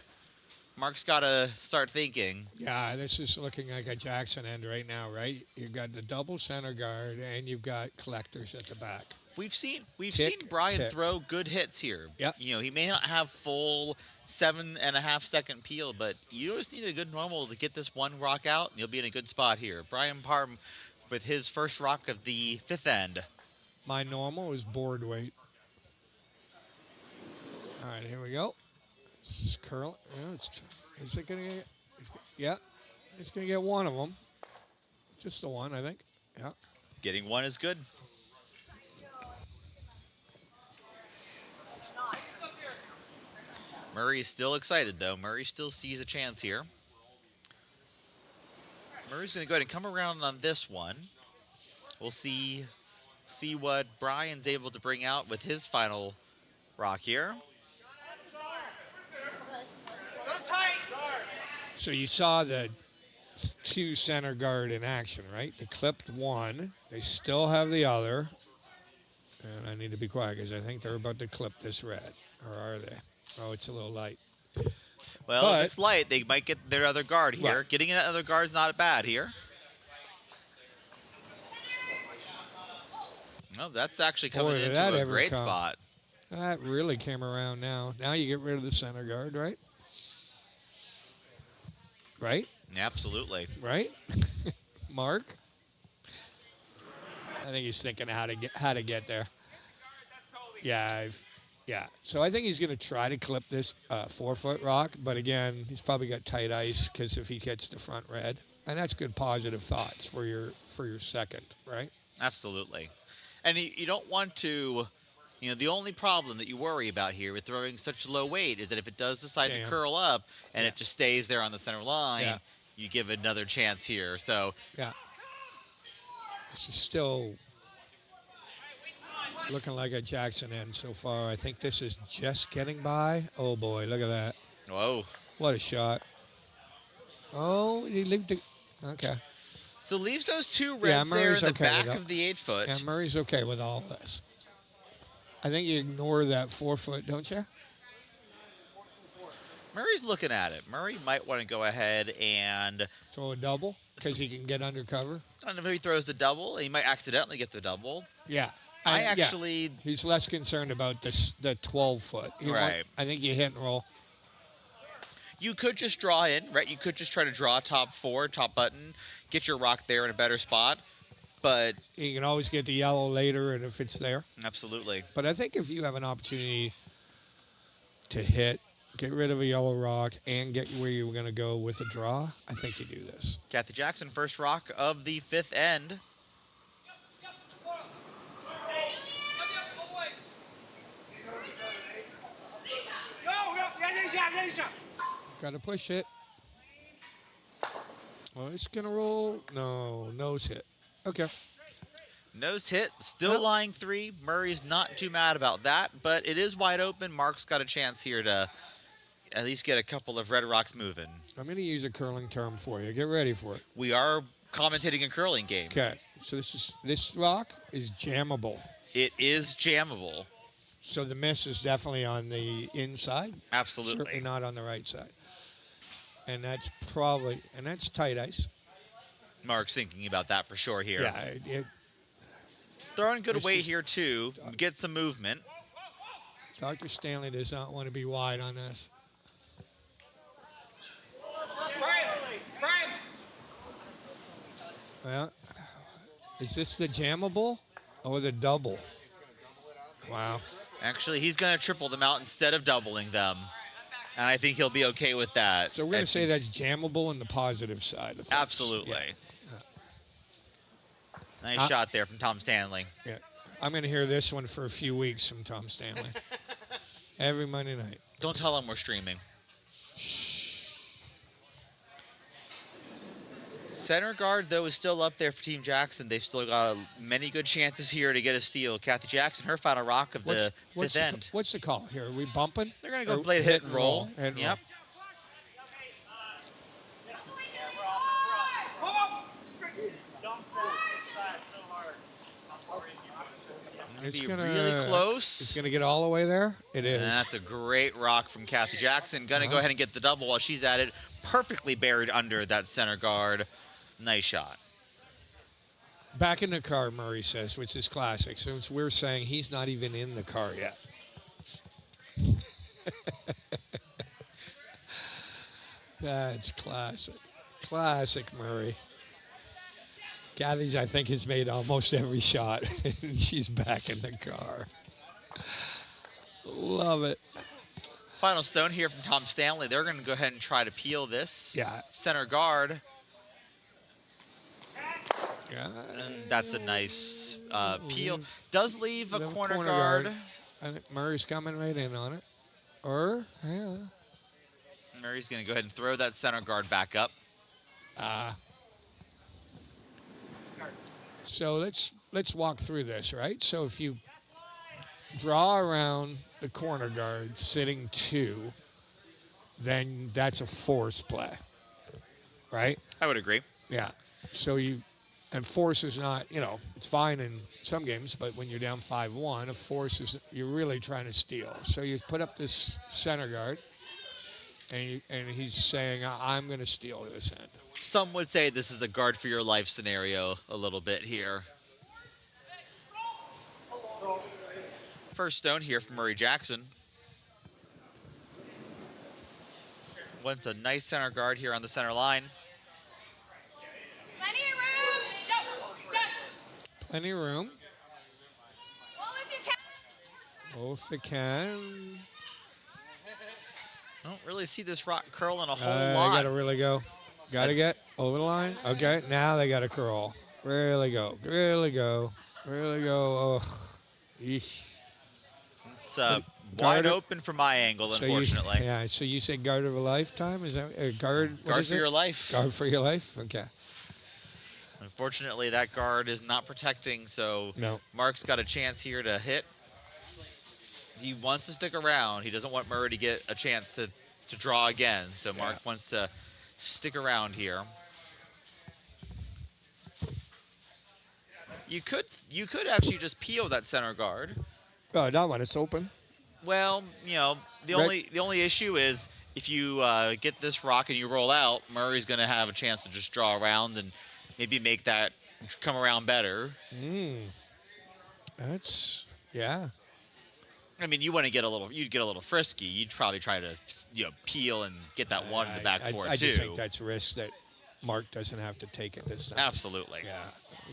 Mark's got to start thinking. Yeah, this is looking like a Jackson end right now, right? You've got the double center guard, and you've got collectors at the back. We've seen Brian throw good hits here. Yep. He may not have full 7.5 second peel, but you just need a good normal to get this one rock out, and you'll be in a good spot here. Brian Parm with his first rock of the 5th end. My normal is board weight. All right, here we go. This is curling. Yeah, it's Is it going to get? Yeah, it's going to get one of them. Just the one, I think. Yeah. Getting one is good. Murray is still excited, though. Murray still sees a chance here. Murray's going to go ahead and come around on this one. We'll see what Brian's able to bring out with his final rock here. So you saw the two center guard in action, right? They clipped one. They still have the other. And I need to be quiet because I think they're about to clip this red. Or are they? Oh, it's a little light. Well, But- if it's light, they might get their other guard here. Right. Getting that other guard is not bad here. No, that's actually coming Boy, did into that a ever great come. spot. That really came around now. Now you get rid of the center guard, right? Right? Absolutely. Right? Mark? I think he's thinking how to get there. Yeah, So I think he's going to try to clip this 4-foot rock, but again, he's probably got tight ice because if he gets the front red, and that's good positive thoughts for your second, right? Absolutely. And you don't want to, the only problem that you worry about here with throwing such low weight is that if it does decide to Jam. curl up and it just stays there on the center line, Yeah. you give it another chance here. So Yeah. This is still looking like a Jackson end so far. I think this is just getting by. Oh, boy, look at that. whoa. What a shot. Oh, he leaved the... Okay. So leaves those two reds Yeah, there Murray's in the okay back with that. of the 8-foot. Yeah, Murray's okay with all this. I think you ignore that 4-foot, don't you? Murray's looking at it. Murray might want to go ahead and, Throw a double because he can get under cover. I don't know if he throws the double. He might accidentally get the double. Yeah. I yeah. actually, He's less concerned about the 12-foot. Right. I think you hit and roll. you could just draw in, right? You could just try to draw top 4, top button, get your rock there in a better spot. But You can always get the yellow later, and if it's there. absolutely. But I think if you have an opportunity to hit, get rid of a yellow rock, and get where you were going to go with a draw, I think you do this. Kathy Jackson, first rock of the 5th end. Got to push it. Oh, it's going to roll. No, nose hit. Okay. Nose hit, still Well- lying 3. Murray's not too mad about that, but it is wide open. Mark's got a chance here to at least get a couple of red rocks moving. I'm going to use a curling term for you. Get ready for it. We are commentating a curling game. Okay. So this rock is jammable. It is jammable. So the miss is definitely on the inside. Absolutely. Certainly not on the right side. And that's tight ice. Mark's thinking about that for sure here. Yeah. Throwing good It's weight just- here too. Get some movement. Dr. Stanley does not want to be wide on this. Well, is this the jammable or the double? Wow. Actually, he's going to triple them out instead of doubling them. And I think he'll be okay with that. So we're going to say that's jammable on the positive side of things. Absolutely. Nice shot there from Tom Stanley. Yeah. I'm going to hear this one for a few weeks from Tom Stanley. Every Monday night. Don't tell him we're streaming. Center guard, though, is still up there for Team Jackson. They've still got many good chances here to get a steal. Kathy Jackson, her final rock of the 5th end. What's the call here? Are we bumping? They're going to go Or play hit and roll. Hit and Yep. It's Be gonna, really close. It's going to get all the way there? It is. And that's a great rock from Kathy Jackson. Going to go ahead and get the double while she's at it. Perfectly buried under that center guard. Nice shot. Back in the car, Murray says, which is classic. So we're saying he's not even in the car yet. That's classic. Classic Murray. Kathy's, I think, has made almost every shot, and she's back in the car. Love it. Final stone here from Tom Stanley. They're going to go ahead and try to peel this. Yeah. Center guard. Yeah. And that's a nice peel. Does leave a Little corner guard. I think Murray's coming right in on it. Or, yeah. Murray's going to go ahead and throw that center guard back up. So let's walk through this, right? So if you draw around the corner guard sitting 2, then that's a force play, right? I would agree. Yeah. So and force is not, it's fine in some games, but when you're down 5-1, a force is, you're really trying to steal. So you put up this center guard, and he's saying, I'm going to steal this end. Some would say this is the guard for your life scenario a little bit here. First stone here from Murray Jackson. Wants a nice center guard here on the center line. Plenty of room. Yes. Plenty of room. Well, if you can. Oh, if they can. I don't really see this rock curling a whole They lot. got to really go. Got to get over the line. Okay, now they got to curl. Really go. Really go. Really go. Oh, yeesh. It's wide Guard- open from my angle, So unfortunately. yeah, so you say guard of a lifetime? Is that a guard? what Guard is for it? your life. Guard for your life? Okay. Unfortunately, that guard is not protecting, so No. Mark's got a chance here to hit. He wants to stick around. He doesn't want Murray to get a chance to draw again, so Mark wants to stick around here. You could actually just peel that center guard. Oh, that one, it's open. Well, the only issue is if you get this rock and you roll out, Murray's going to have a chance to just draw around and maybe make that come around better. That's, yeah. I mean, you'd get a little frisky. You'd probably try to, peel and get that one in the back four I too. just think that's risk that Mark doesn't have to take it this time. Absolutely. Yeah.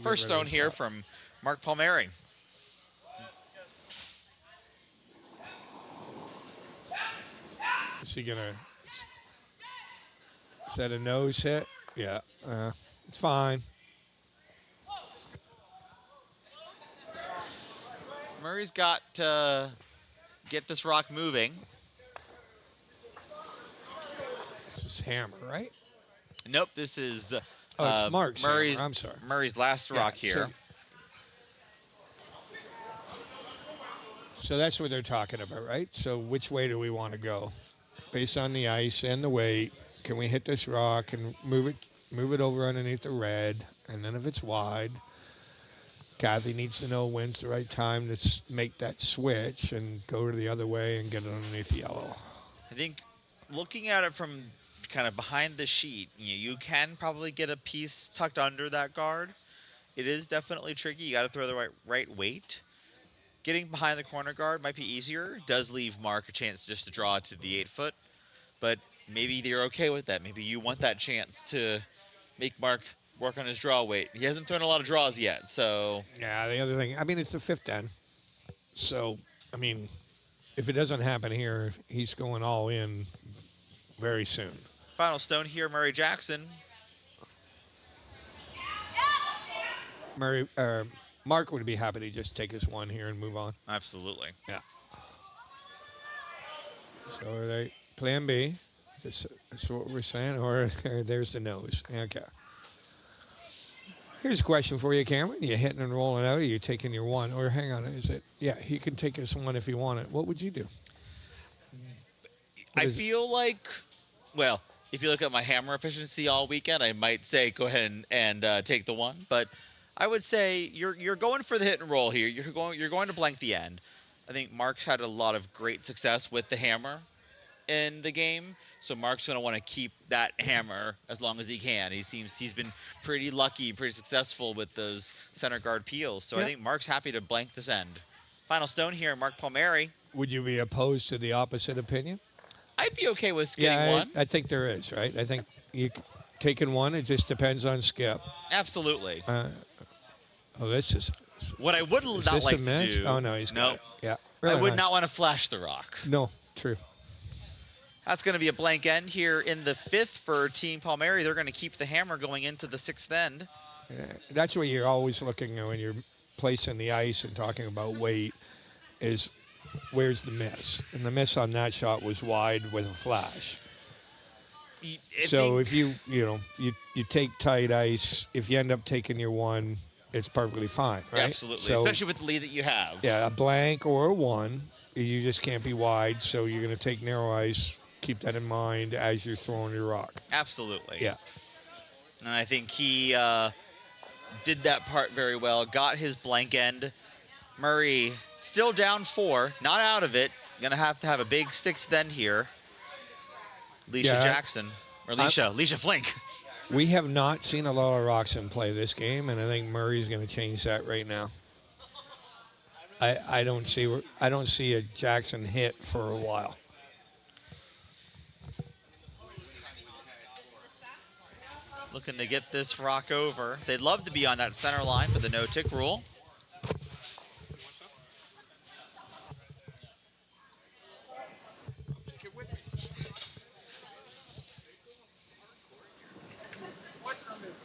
First Get rid of stone his here shot. from Mark Palmeri. Is he gonna? Is that a nose hit? Yeah. It's fine. Murray's got to get this rock moving. This is hammer, right? Nope, this is It's Mark's hammer. Murray's. I'm sorry. Murray's last rock Yeah, here. So that's what they're talking about, right? So which way do we want to go? Based on the ice and the weight, can we hit this rock and move it over underneath the red? And then if it's wide, Kathy needs to know when's the right time to make that switch and go to the other way and get it underneath the yellow. I think looking at it from kind of behind the sheet, you can probably get a piece tucked under that guard. It is definitely tricky. You got to throw the right weight. Getting behind the corner guard might be easier. Does leave Mark a chance just to draw to the 8-foot, but maybe you're okay with that. Maybe you want that chance to make Mark work on his draw weight. He hasn't thrown a lot of draws yet, so. Yeah, the other thing, I mean, it's the 5th end. So, I mean, if it doesn't happen here, he's going all in very soon. Final stone here, Murray Jackson. Mark would be happy to just take his one here and move on. Absolutely. Yeah. So are they plan B? That's what we're saying, or there's the nose. Okay. Here's a question for you, Cameron. You hitting and rolling out, or you taking your one? Or hang on, is it? Yeah, he can take his one if he wanted. What would you do? I feel like, well, if you look at my hammer efficiency all weekend, I might say go ahead and take the one. But I would say you're going for the hit and roll here. You're going to blank the end. I think Mark's had a lot of great success with the hammer in the game, so Mark's going to want to keep that hammer as long as he can. He's been pretty lucky, pretty successful with those center guard peels. So I think Mark's happy to blank this end. Final stone here, Mark Palmeri. Would you be opposed to the opposite opinion? I'd be okay with getting one. I think there is, right? I think you taking one, it just depends on Skip. Absolutely. This is. What I would not like to do. Oh no, he's got it. Yeah. I Really would nice. not want to flash the rock. No, true. That's going to be a blank end here in the 5th for Team Palmeri. They're going to keep the hammer going into the 6th end. Yeah, that's what you're always looking at when you're placing the ice and talking about weight is where's the miss? And the miss on that shot was wide with a flash. So if you take tight ice, if you end up taking your 1, it's perfectly fine, right? Absolutely, so, especially with the lead that you have. Yeah, a blank or a 1, you just can't be wide, so you're going to take narrow ice. Keep that in mind as you're throwing your rock. Absolutely. Yeah. And I think he did that part very well, got his blank end. Murray still down 4, not out of it. Going to have a big 6th end here. Leisha Jackson, or Leisha Flink. We have not seen a lot of Roxon play this game, and I think Murray's going to change that right now. I don't see a Jackson hit for a while. Looking to get this rock over. They'd love to be on that center line for the no-tick rule.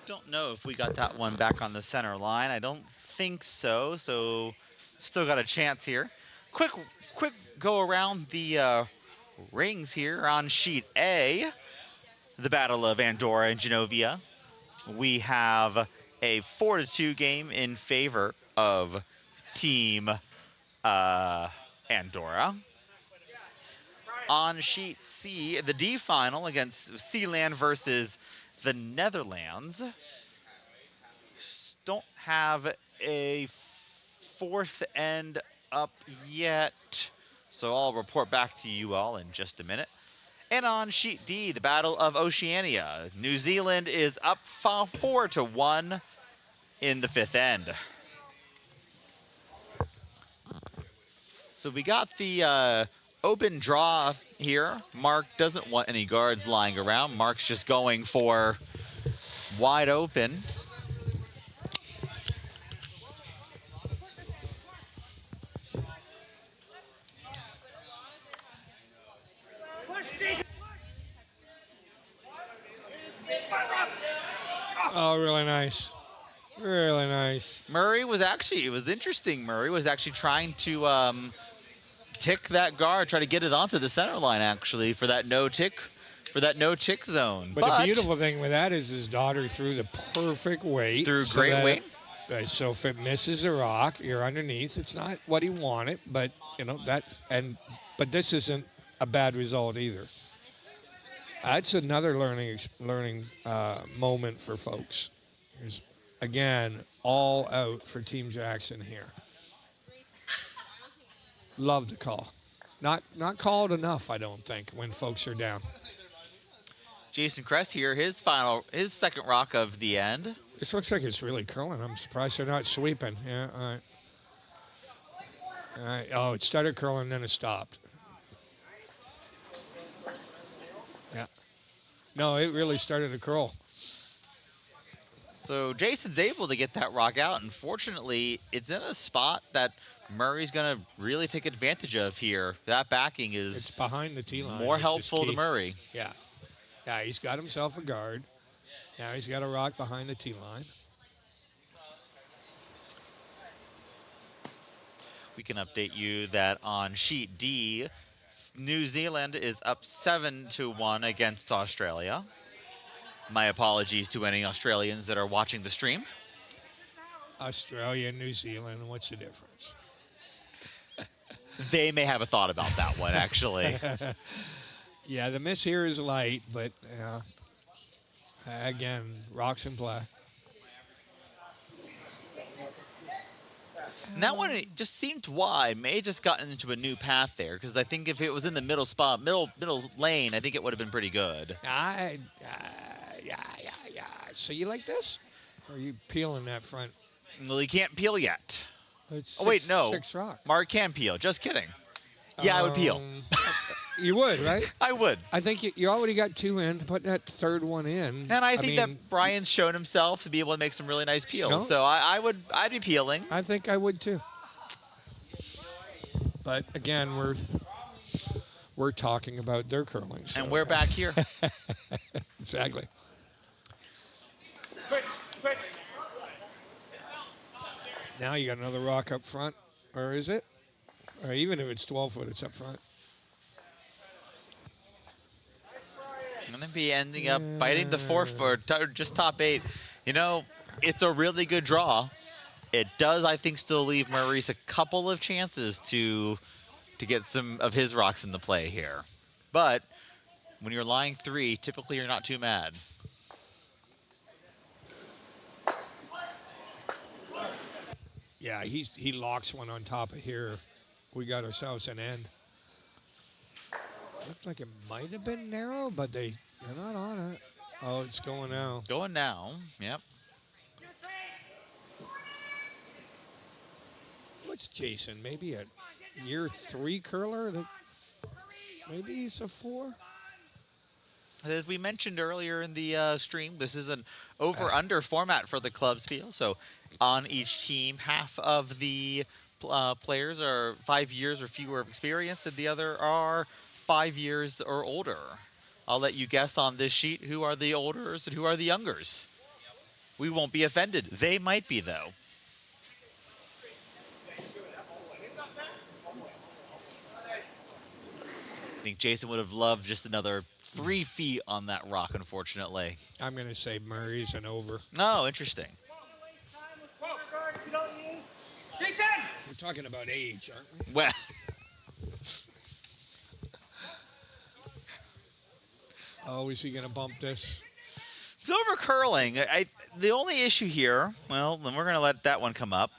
Don't know if we got that one back on the center line. I don't think so. So still got a chance here. Quick go around the rings here on sheet A. The Battle of Andorra and Genovia. We have a 4-2 game in favor of Team Andorra. On sheet C, the D final against Sealand versus the Netherlands. Don't have a 4th end up yet, so I'll report back to you all in just a minute. And on sheet D, the Battle of Oceania. New Zealand is up 4-1 in the 5th end. So we got the open draw here. Mark doesn't want any guards lying around. Mark's just going for wide open. Oh, really nice. Really nice. Murray was actually, it was interesting. Murray was actually trying to tick that guard, try to get it onto the center line actually for that no tick zone. But the beautiful thing with that is his daughter threw the perfect weight. Threw great weight. So if it misses a rock, you're underneath. It's not what he wanted, but but this isn't a bad result either. That's another learning moment for folks. There's, again, all out for Team Jackson here. Love the call. Not called enough, I don't think, when folks are down. Jason Kress here, his 2nd rock of the end. This looks like it's really curling. I'm surprised they're not sweeping. Yeah, all right. All right. Oh, it started curling, then it stopped. Yeah. No, it really started to curl. So Jason's able to get that rock out. Unfortunately, it's in a spot that Murray's going to really take advantage of here. That backing is it's behind the tee line. More helpful to Murray. Yeah. Yeah, he's got himself a guard. Now he's got a rock behind the tee line. We can update you that on sheet D, New Zealand is up 7-1 against Australia. My apologies to any Australians that are watching the stream. Australia, New Zealand, what's the difference? They may have a thought about that one, actually. Yeah, the miss here is light, but again, rocks in play. And that one, it just seemed wide. May have just gotten into a new path there, because I think if it was in the middle spot, middle lane, I think it would have been pretty good. Yeah. So you like this? Or are you peeling that front? Well, he can't peel yet. It's Oh, wait, no. 6 rock. Mark can peel. Just kidding. Yeah, I would peel. You would, right? I would. I think you already got 2 in. Put that 3rd one in. And I think that Brian's shown himself to be able to make some really nice peels. No. So I'd be peeling. I think I would too. But again, we're talking about their curling. So. And we're back here. Exactly. Switch. Now you got another rock up front, or is it? Or even if it's 12-foot, it's up front. I'm going to be ending up biting the 4-foot, just top 8. You know, it's a really good draw. It does, I think, still leave Maurice a couple of chances to get some of his rocks into play here. But when you're lying 3, typically you're not too mad. Yeah, he locks one on top of here. We got ourselves an end. Looked like it might have been narrow, but they're not on it. Oh, it's going now. Going now, yep. What's Jason? Maybe a year 3 curler? Maybe he's a 4? As we mentioned earlier in the stream, this is an over-under format for the clubs field. So on each team, half of the players are 5 years or fewer of experience, and the other are 5 years or older. I'll let you guess on this sheet who are the olders and who are the youngers. We won't be offended. They might be, though. I think Jason would have loved just another 3 feet on that rock, unfortunately. I'm going to say Murray's an over. Oh, interesting. Jason! We're talking about age, aren't we? Well, Oh, is he going to bump this? silver curling. The only issue here, well, then we're going to let that one come up.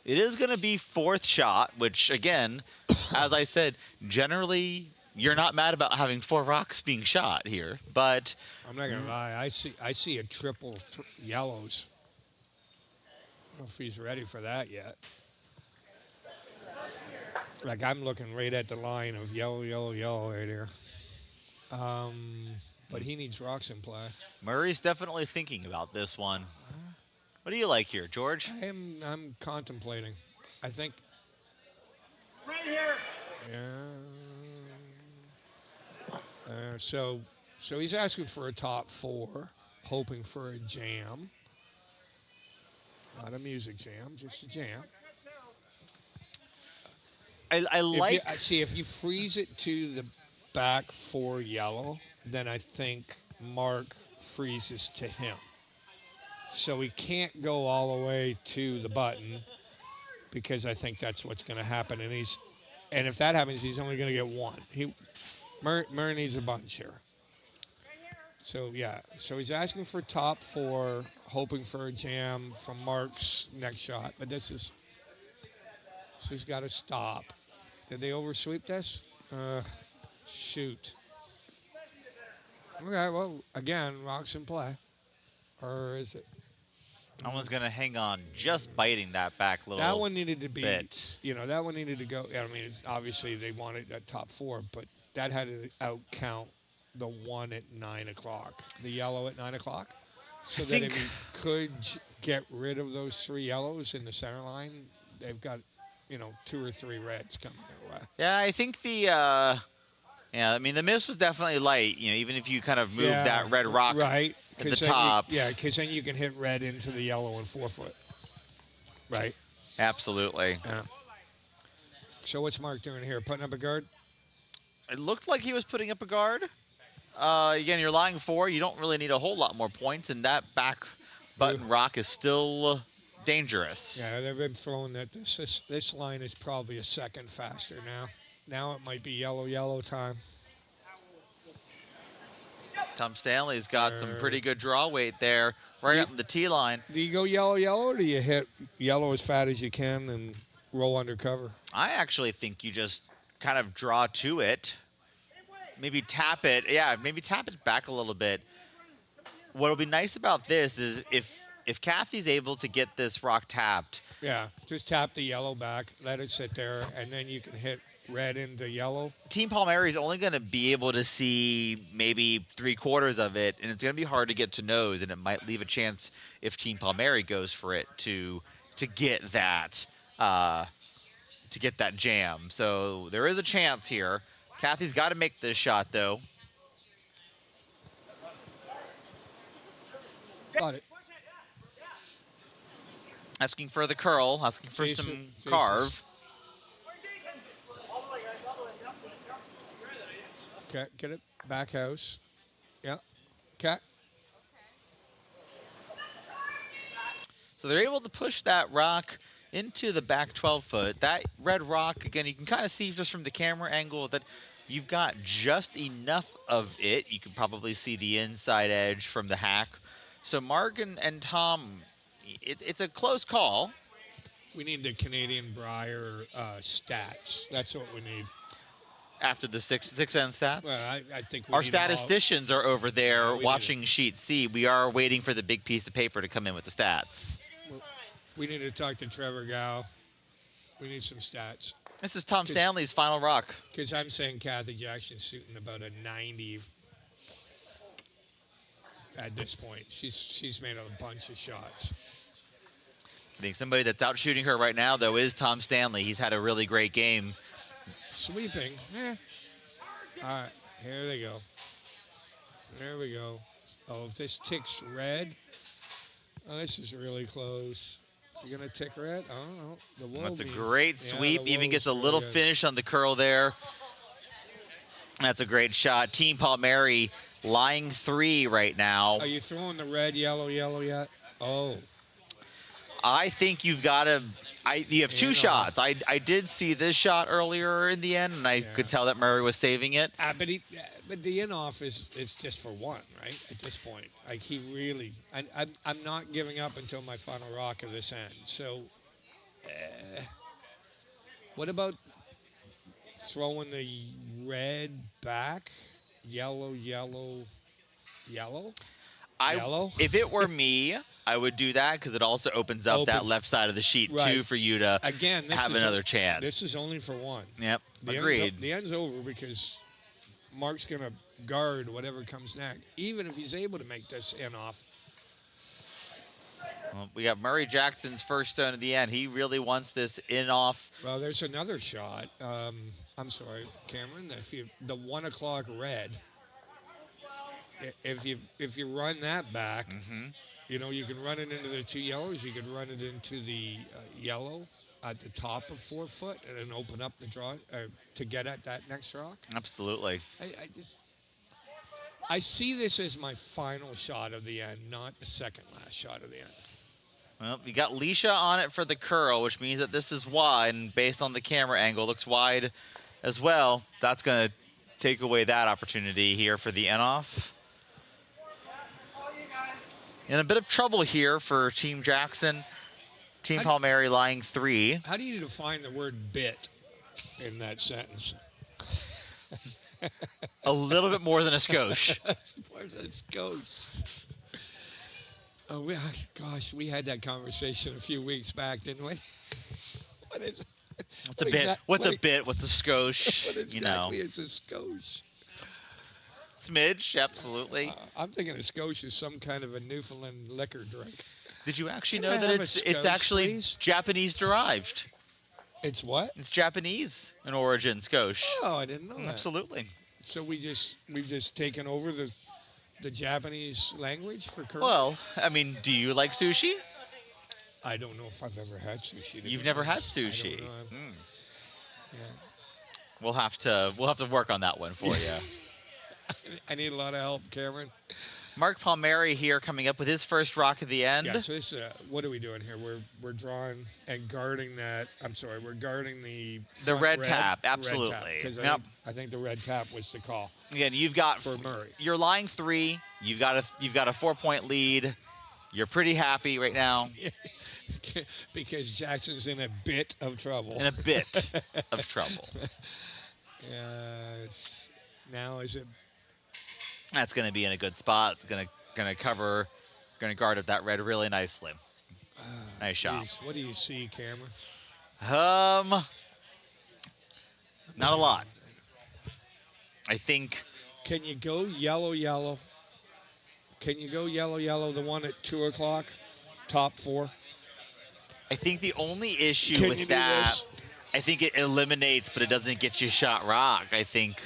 It is going to be 4th shot, which, again, as I said, generally you're not mad about having 4 rocks being shot here, but I'm not going to lie. I see a triple yellows. I don't know if he's ready for that yet. Like, I'm looking right at the line of yellow, yellow, yellow right here. But he needs rocks in play. Murray's definitely thinking about this one. What do you like here, George? I'm contemplating. I think. Right here. Yeah. So he's asking for a top 4, hoping for a jam. Not a music jam, just a jam. I like. If you freeze it to the back 4 yellow, then I think Mark freezes to him. So he can't go all the way to the button because I think that's what's going to happen. And if that happens, he's only going to get 1. Murray needs a bunch here. So, yeah. So he's asking for top 4, hoping for a jam from Mark's next shot. But this has got to stop. Did they oversweep this? Shoot. Okay, well, again, rocks in play. Or is it? Someone's going to hang on, just biting that back little That one needed to be, bit. that one needed to go. I mean, obviously they wanted a top 4, but that had to outcount the one at 9 o'clock, the yellow at 9 o'clock. So that if he could get rid of those 3 yellows in the center line, they've got, 2 or 3 reds coming their way. Yeah, I think the miss was definitely light. Even if you kind of move that red rock right at the top. Because then you can hit red into the yellow and 4-foot. Right. Absolutely. Yeah. So what's Mark doing here? Putting up a guard? It looked like he was putting up a guard. Again, you're lying 4. You don't really need a whole lot more points, and that back button rock is still dangerous. Yeah, they've been throwing that. This line is probably a second faster now. Now it might be yellow time. Tom Stanley's got some pretty good draw weight there, right up the tee line. Do you go yellow, or do you hit yellow as fat as you can and roll under cover? I actually think you just kind of draw to it. Maybe tap it. Yeah, maybe tap it back a little bit. What'll be nice about this is if Kathy's able to get this rock tapped. Yeah, just tap the yellow back, let it sit there, and then you can hit red into yellow. Team Palmeri is only going to be able to see maybe 3/4 of it, and it's going to be hard to get to nose, and it might leave a chance if Team Palmeri goes for it to get that jam. So there is a chance here. Kathy's got to make this shot, though. Got it. Asking for the curl, asking for Jason, some Jason's- carve. Okay, get it. Back house. Yeah. Okay. So they're able to push that rock into the back 12 foot. That red rock, again, you can kind of see just from the camera angle that you've got just enough of it. You can probably see the inside edge from the hack. So Mark and Tom, it's a close call. We need the Canadian Briar stats. That's what we need. After the six end stats? Well, I think Our need them all. statisticians are over there Yeah, we need watching sheet C. We are waiting for the big piece of paper to come in with the stats. We need to talk to Trevor Gow. We need some stats. This is Tom 'Cause- Stanley's final rock. Because I'm saying Kathy Jackson's shooting about a 90 at this point. She's made a bunch of shots. I think somebody that's out shooting her right now, though, is Tom Stanley. He's had a really great game. Sweeping. All right, here they go. There we go. Oh, if this ticks red, oh, this is really close. Is he going to tick red? I don't know. The That's a Wolves- great yeah, sweep. the Even gets a Wolves little really good. finish on the curl there. That's a great shot. Team Palmeri lying 3 right now. Are you throwing the red, yellow yet? Oh. I think you've got to. You have 2 In shots. off. I did see this shot earlier in the end, and I could tell that Murray was saving it. But the in-off it's just for one, right? At this point. Like, he really... I'm not giving up until my final rock of this end. So, what about throwing the red back? Yellow? Yellow? If it were me, I would do that because it also opens up that Opens- left side of the sheet, too, Right. for you to Again, this have is another chance. This is only for one. Yep, The agreed. the end's over because Mark's going to guard whatever comes next. Even if he's able to make this in-off. Well, we got Murray Jackson's first stone at the end. He really wants this in-off. Well, there's another shot. I'm sorry, Cameron. The 1 o'clock red. If you run that back, you know, you can run it into the 2 yellows. You can run it into the yellow at the top of 4 foot, and then open up the draw to get at that next rock. Absolutely. I see this as my final shot of the end, not the second last shot of the end. Well, you got Leisha on it for the curl, which means that this is wide, and based on the camera angle, looks wide as well. That's going to take away that opportunity here for the in-off. In a bit of trouble here for Team Jackson. Team Palmeri lying 3. How do you define the word bit in that sentence? A little bit more than a skosh. That's the part that goes. Oh, we had that conversation a few weeks back, didn't we? What is it? What's a bit? What's a bit? What's a skosh? What exactly is a skosh? Smidge, absolutely. I'm thinking a skosh is some kind of a Newfoundland liquor drink. Did you actually Can know I that have a it's skosh, actually please? Japanese derived? It's what? It's Japanese in origin, skosh. Oh, I didn't know that. Absolutely. So we've just taken over the Japanese language for curry? Well, I mean, do you like sushi? I don't know if I've ever had sushi. to You've be never had honest. I don't sushi. know. Mm. Yeah. We'll have to work on that one for you. I need a lot of help, Cameron. Mark Palmeri here coming up with his first rock at the end. Yeah, so this, what are we doing here? We're drawing and guarding that. I'm sorry, we're guarding the front red tap, absolutely. Because Yep. I think the red tap was the call Again, you've got for Murray. you're lying 3. You've got a 4-point lead. You're pretty happy right now. Because Jackson's in a bit of trouble. In a bit of trouble. Now is it? That's going to be in a good spot. It's going to cover, going to guard up that red really nicely. Nice shot. Geez, what do you see, Cameron? Not a lot. I think. Can you go yellow, yellow? Can you go yellow, yellow? The one at 2 o'clock, top 4. I think the only issue Can you with do that, this? I think it eliminates, but it doesn't get you shot rock. I think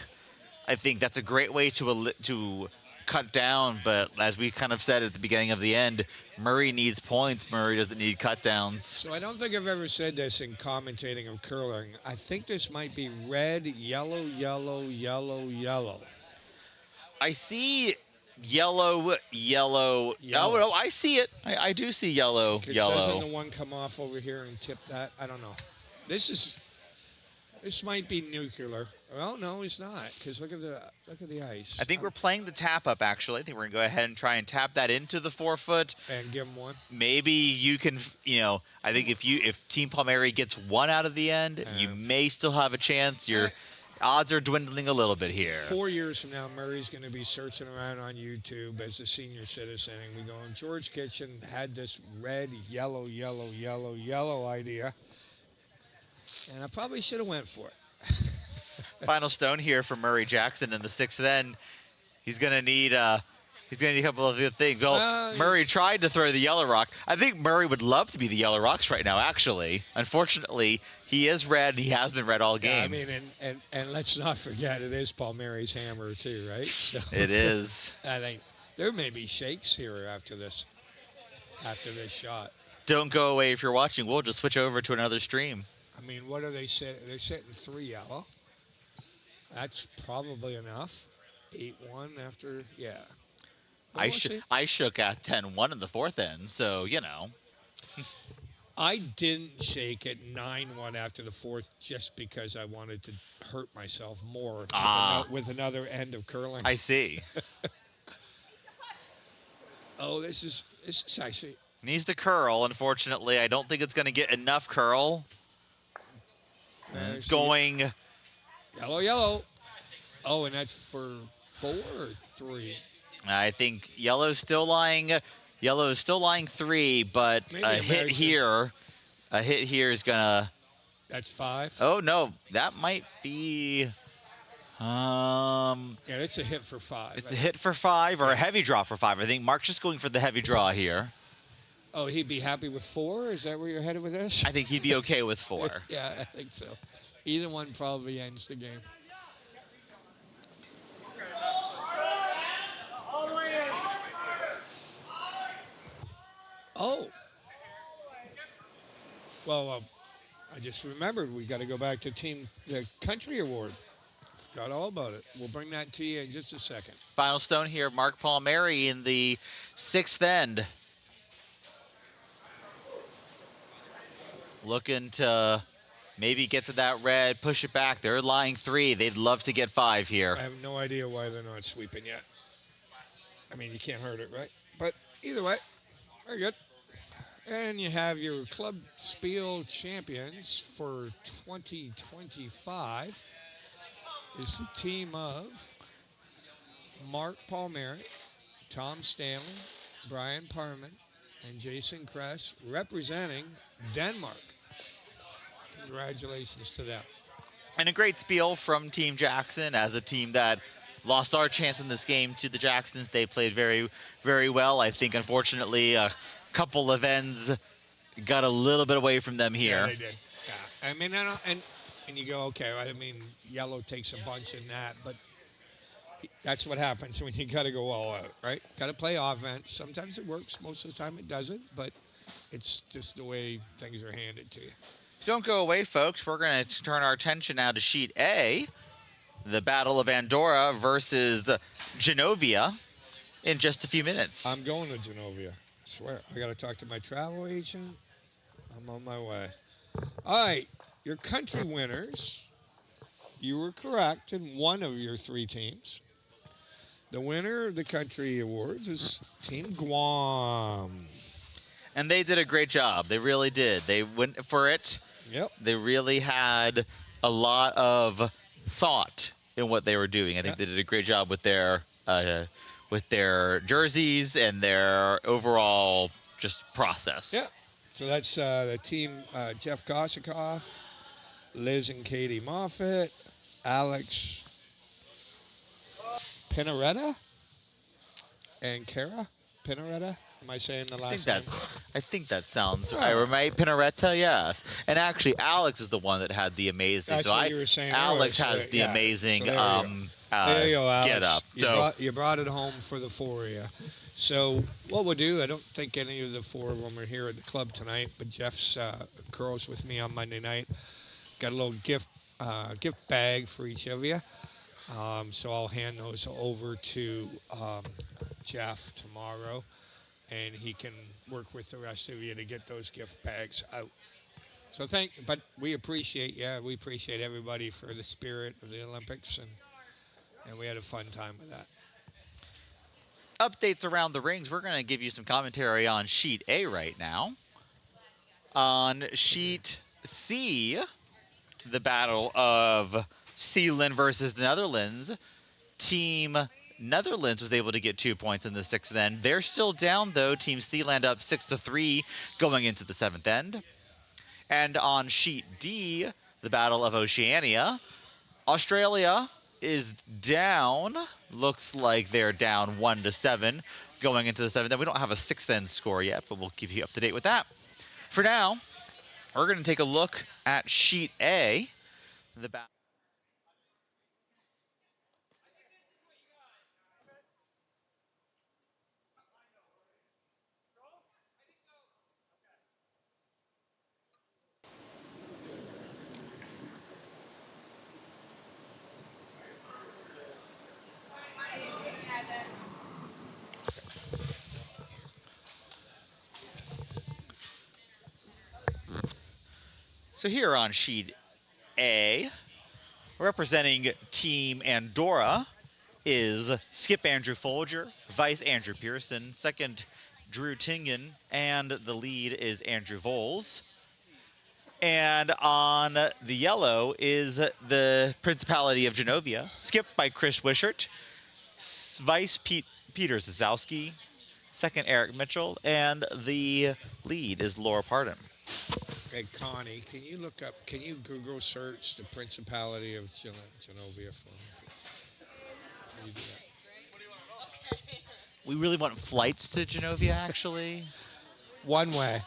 that's a great way to cut down. But as we kind of said at the beginning of the end, Murray needs points. Murray doesn't need cut downs. So I don't think I've ever said this in commentating of curling. I think this might be red, yellow, yellow, yellow, yellow. I see yellow, yellow. Yellow. Oh, no, I see it. I do see yellow, yellow. Doesn't the one come off over here and tip that? I don't know. This might be nuclear. Well, no, it's not, because look at the ice. I think we're playing the tap up, actually. I think we're going to go ahead and try and tap that into the 4-foot. And give them one. Maybe you can, I think if Team Palmeri gets one out of the end, you may still have a chance. Your odds are dwindling a little bit here. 4 years from now, Murray's going to be searching around on YouTube as a senior citizen, and we go, George Kitchen had this red, yellow, yellow, yellow, yellow idea, and I probably should have went for it. Final stone here for Murray Jackson in the 6th end. He's going to need a couple of good things. Well, Murray tried to throw the yellow rock. I think Murray would love to be the yellow rocks right now, actually. Unfortunately, he is red. He has been red all game. Yeah, I mean, and let's not forget, it is Palmeri's hammer too, right? So it is. I think there may be shakes here after this shot. Don't go away if you're watching. We'll just switch over to another stream. I mean, what are they setting? They're setting 3 yellow. That's probably enough. 8-1 after, yeah. I shook at 10-1 in the 4th end, so, I didn't shake at 9-1 after the 4th just because I wanted to hurt myself more with another end of curling. I see. Oh, this is actually... Needs the curl, unfortunately. I don't think it's going to get enough curl. It's going... Yellow, yellow. Oh, and that's for 4 or 3? I think yellow's still lying 3, but maybe a hit here is gonna. That's 5. Oh no, that might be. Yeah, it's a hit for 5. It's a hit for 5 or a heavy draw for 5. I think Mark's just going for the heavy draw here. Oh, he'd be happy with 4? Is that where you're headed with this? I think he'd be okay with 4. Yeah, I think so. Either one probably ends the game. Oh. Well, I just remembered we got to go back to the country award. Forgot all about it. We'll bring that to you in just a second. Final stone here, Mark Palmeri in the 6th end. Looking to maybe get to that red, push it back. They're lying 3. They'd love to get 5 here. I have no idea why they're not sweeping yet. I mean, you can't hurt it, right? But either way, very good. And you have your Club Spiel champions for 2025 is the team of Mark Palmeri, Tom Stanley, Brian Parman, and Jason Kress representing Denmark. Congratulations to them. And a great spiel from Team Jackson as a team that lost our chance in this game to the Jacksons. They played very, very well. I think, unfortunately, a couple of ends got a little bit away from them here. Yeah, they did. Yeah. I mean, and you go, okay, I mean, yellow takes a bunch in that, but that's what happens when you got to go all out, right? Got to play offense. Sometimes it works. Most of the time it doesn't, but it's just the way things are handed to you. Don't go away, folks. We're going to turn our attention now to Sheet A, the Battle of Andorra versus Genovia in just a few minutes. I'm going to Genovia. I swear. I got to talk to my travel agent. I'm on my way. All right. Your country winners, you were correct in one of your 3 teams. The winner of the country awards is Team Guam. And they did a great job. They really did. They went for it. Yep. They really had a lot of thought in what they were doing. I think they did a great job with their jerseys and their overall just process. Yeah. So that's the team Jeff Kosikoff, Liz and Katie Moffett, Alex Pinaretta, and Kara Pinaretta. Am I saying the I last think name? that sounds right. Pinaretta, yes. And actually, Alex is the one that had the amazing. That's what you were saying Alex earlier, has so, the yeah. amazing So there you go, Alex. get up. You brought it home for the four of you. So what we'll do, I don't think any of the four of them are here at the club tonight, but Jeff's girls with me on Monday night. Got a little gift bag for each of you. So I'll hand those over to Jeff tomorrow, and he can work with the rest of you to get those gift bags out. So but we appreciate we appreciate everybody for the spirit of the Olympics, and we had a fun time with that. Updates around the rings. We're going to give you some commentary on Sheet A right now. On Sheet C, the battle of Sealand versus Netherlands. Team Netherlands was able to get 2 points in the sixth end. They're still down, though. Team Sealand up 6-3 going into the seventh end. And on Sheet D, the battle of Oceania. Australia is down. Looks like they're down 1-7 going into the seventh end. We don't have a sixth end score yet, but we'll keep you up to date with that. For now, we're going to take a look at Sheet A. So here on Sheet A, representing Team Andorra is Skip Andrew Foulger, Vice Andrew Pearson, second Drew Tingen, and the lead is Andrew Voles. And on the yellow is the Principality of Genovia, skipped by Chris Wishart, Vice Peter Zazowski, second Eric Mitchell, and the lead is Laura Pardon. Hey, Connie, can you Google search the Principality of Genovia for me, please? How do you do that? We really want flights to Genovia, actually. One way.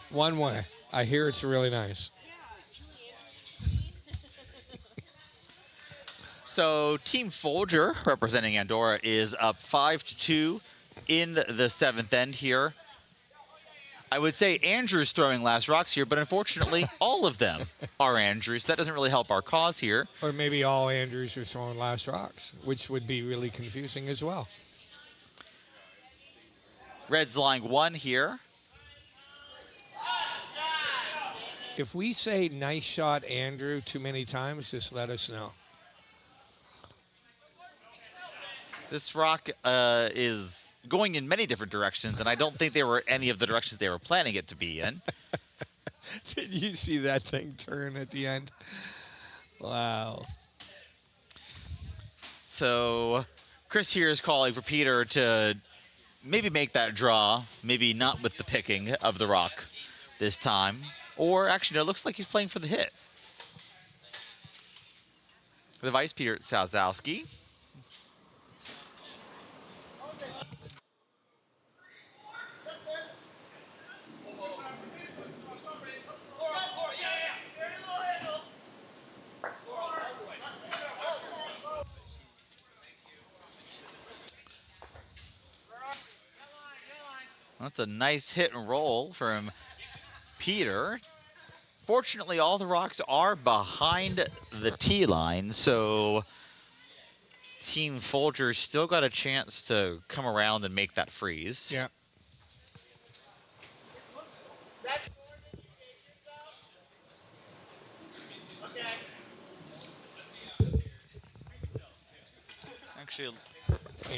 I hear it's really nice. So Team Foulger, representing Andorra, is up 5-2 in the seventh end here. I would say Andrew's throwing last rocks here, but unfortunately, all of them are Andrews. That doesn't really help our cause here. Or maybe all Andrews are throwing last rocks, which would be really confusing as well. Red's line one here. If we say nice shot, Andrew, too many times, just let us know. This rock is going in many different directions, and I don't think they were any of the directions they were planning it to be in. Did you see that thing turn at the end? Wow. So Chris here is calling for Peter to maybe make that draw, maybe not with the picking of the rock this time. Or actually, no, it looks like he's playing for the hit. The Vice Peter Zazowski. That's a nice hit and roll from Peter. Fortunately, all the rocks are behind the tee line, so Team Foulger still got a chance to come around and make that freeze. Yeah. Actually,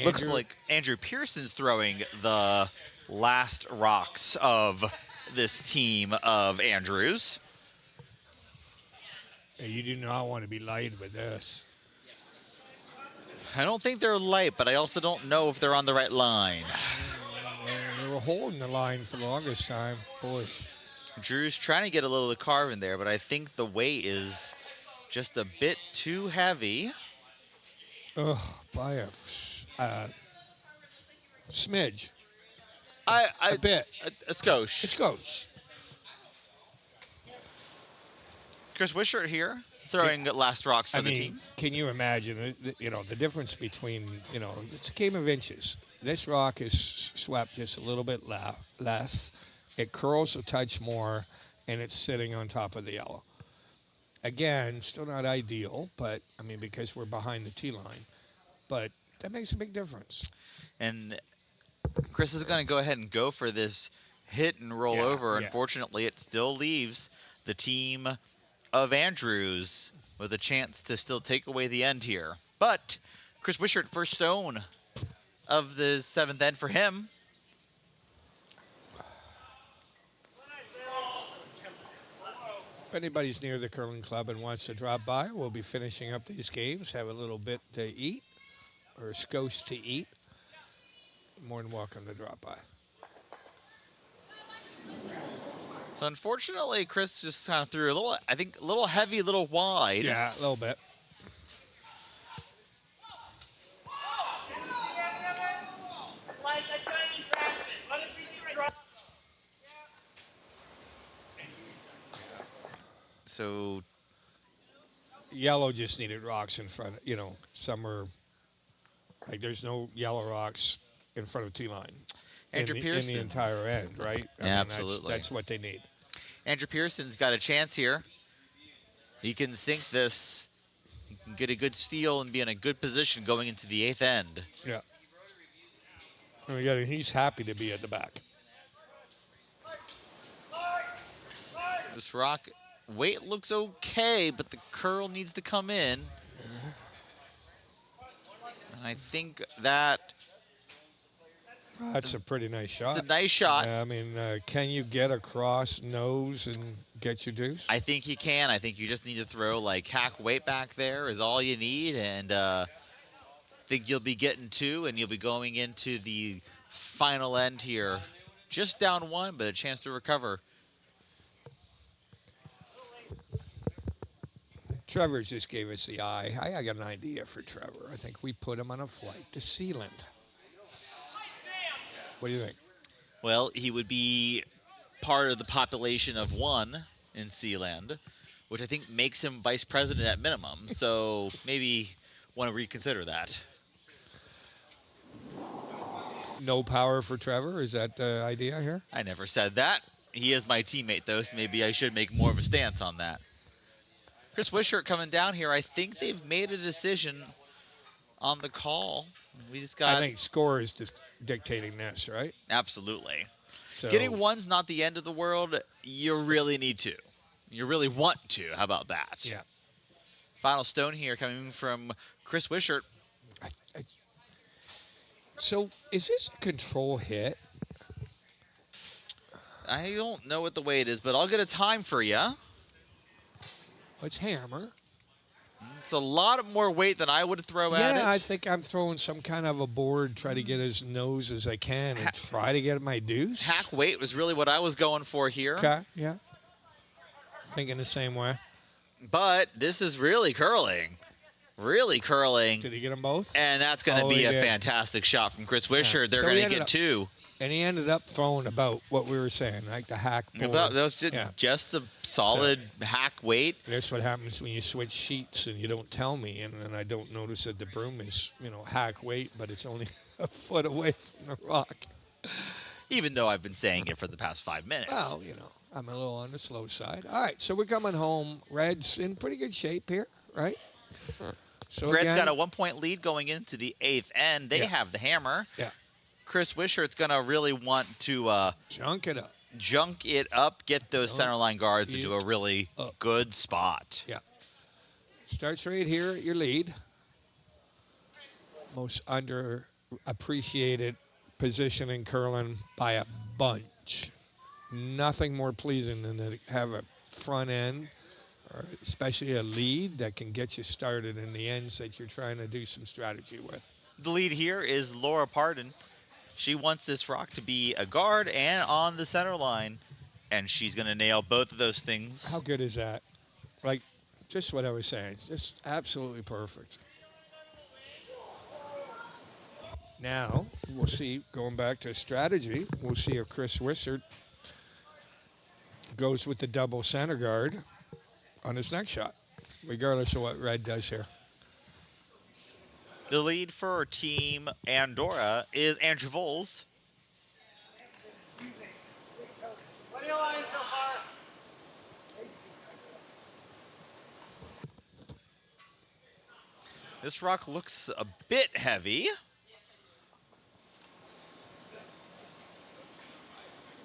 looks like Andrew Pearson's throwing the last rocks of this team of Andrews. Hey, you do not want to be light with this. I don't think they're light, but I also don't know if they're on the right line. They were holding the line for the longest time, boys. Drew's trying to get a little carve in there, but I think the weight is just a bit too heavy. Ugh, by a smidge. a bit. A skosh. It goes. Chris Wishart here, throwing last rocks for the team. Can you imagine, the difference between, it's a game of inches. This rock is swept just a little bit less. It curls a touch more, and it's sitting on top of the yellow. Again, still not ideal, but, because we're behind the tee line. But that makes a big difference. And Chris is going to go ahead and go for this hit and roll over. Unfortunately, it still leaves the team of Andrews with a chance to still take away the end here. But Chris Wishart, first stone of the 7th end for him. If anybody's near the curling club and wants to drop by, we'll be finishing up these games, have a little bit to eat, or a skosh to eat. More than welcome to drop by. So unfortunately, Chris just kind of threw a little heavy, a little wide. Yeah, a little bit. Like a tiny fraction. Let it be drop. So Yellow just needed rocks in front, somewhere. Like there's no yellow rocks in front of tee line. Andrew in Pearson. the entire end, right? Absolutely. That's what they need. Andrew Pearson's got a chance here. He can sink this, he can get a good steal and be in a good position going into the 8th end. Yeah. He's happy to be at the back. This rock weight looks okay, but the curl needs to come in. And I think that That's a pretty nice shot. it's a nice shot. Can you get across nose and get your deuce? I think you can. I think you just need to throw like hack weight back there is all you need, and I think you'll be getting 2, and you'll be going into the final end here. Just down 1, but a chance to recover. Trevor just gave us the eye. I got an idea for Trevor. I think we put him on a flight to Sealand. What do you think? Well, he would be part of the population of 1 in Sealand, which I think makes him vice president at minimum. So maybe want to reconsider that. No power for Trevor? Is that the idea here? I never said that. He is my teammate, though, so maybe I should make more of a stance on that. Chris Wishart coming down here. I think they've made a decision on the call. We just got. I think score is dictating this, right? Absolutely. So Getting 1's not the end of the world. You really need to. You really want to. How about that? Yeah. Final stone here coming from Chris Wishart. So is this a control hit? I don't know what the weight is, but I'll get a time for you. It's hammer. It's a lot more weight than I would throw at it. Yeah, I think I'm throwing some kind of a board, try to get as nose as I can, and try to get my deuce. Hack weight was really what I was going for here. Okay, yeah. Thinking the same way. But this is really curling. Really curling. Did he get them both? And that's going to be a fantastic shot from Chris Wishart. They're going to get 2. And he ended up throwing about what we were saying, like the hack board. That was just a solid hack weight. That's what happens when you switch sheets and you don't tell me, and then I don't notice that the broom is, hack weight, but it's only a foot away from the rock. Even though I've been saying it for the past 5 minutes. Well, I'm a little on the slow side. All right, so we're coming home. Red's in pretty good shape here, right? So Red's got a 1-point lead going into the 8th end. They have the hammer. Yeah. Chris Wishart's going to really want to junk it up, get those center line guards into a really good spot. Yeah. Starts right here at your lead. Most underappreciated position in curling by a bunch. Nothing more pleasing than to have a front end, or especially a lead that can get you started in the ends that you're trying to do some strategy with. The lead here is Laura Pardon. She wants this rock to be a guard and on the center line, and she's going to nail both of those things. How good is that? Like, just what I was saying. Just absolutely perfect. Now, we'll see, going back to strategy, we'll see if Chris Wishart goes with the double center guard on his next shot, regardless of what red does here. The lead for Team Andorra is Andrew Voles. What are you line so far? This rock looks a bit heavy.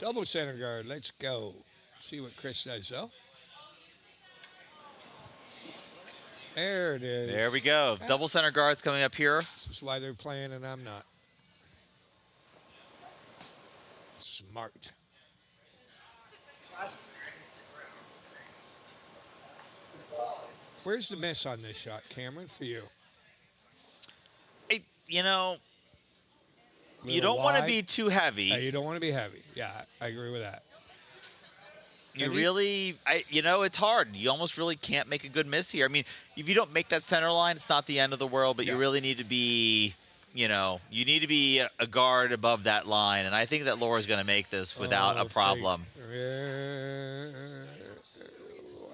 Double center guard, let's go. See what Chris does, though. There it is. There we go. Double center guards coming up here. This is why they're playing and I'm not. Smart. Where's the miss on this shot, Cameron, for you? You know, you Little don't want to wide? be too heavy. You don't want to be heavy. Yeah, I agree with that. You And really, it's hard. You almost really can't make a good miss here. I mean, if you don't make that center line, it's not the end of the world, but you Yeah. really need to be, you need to be a guard above that line. And I think that Laura's going to make this without a problem.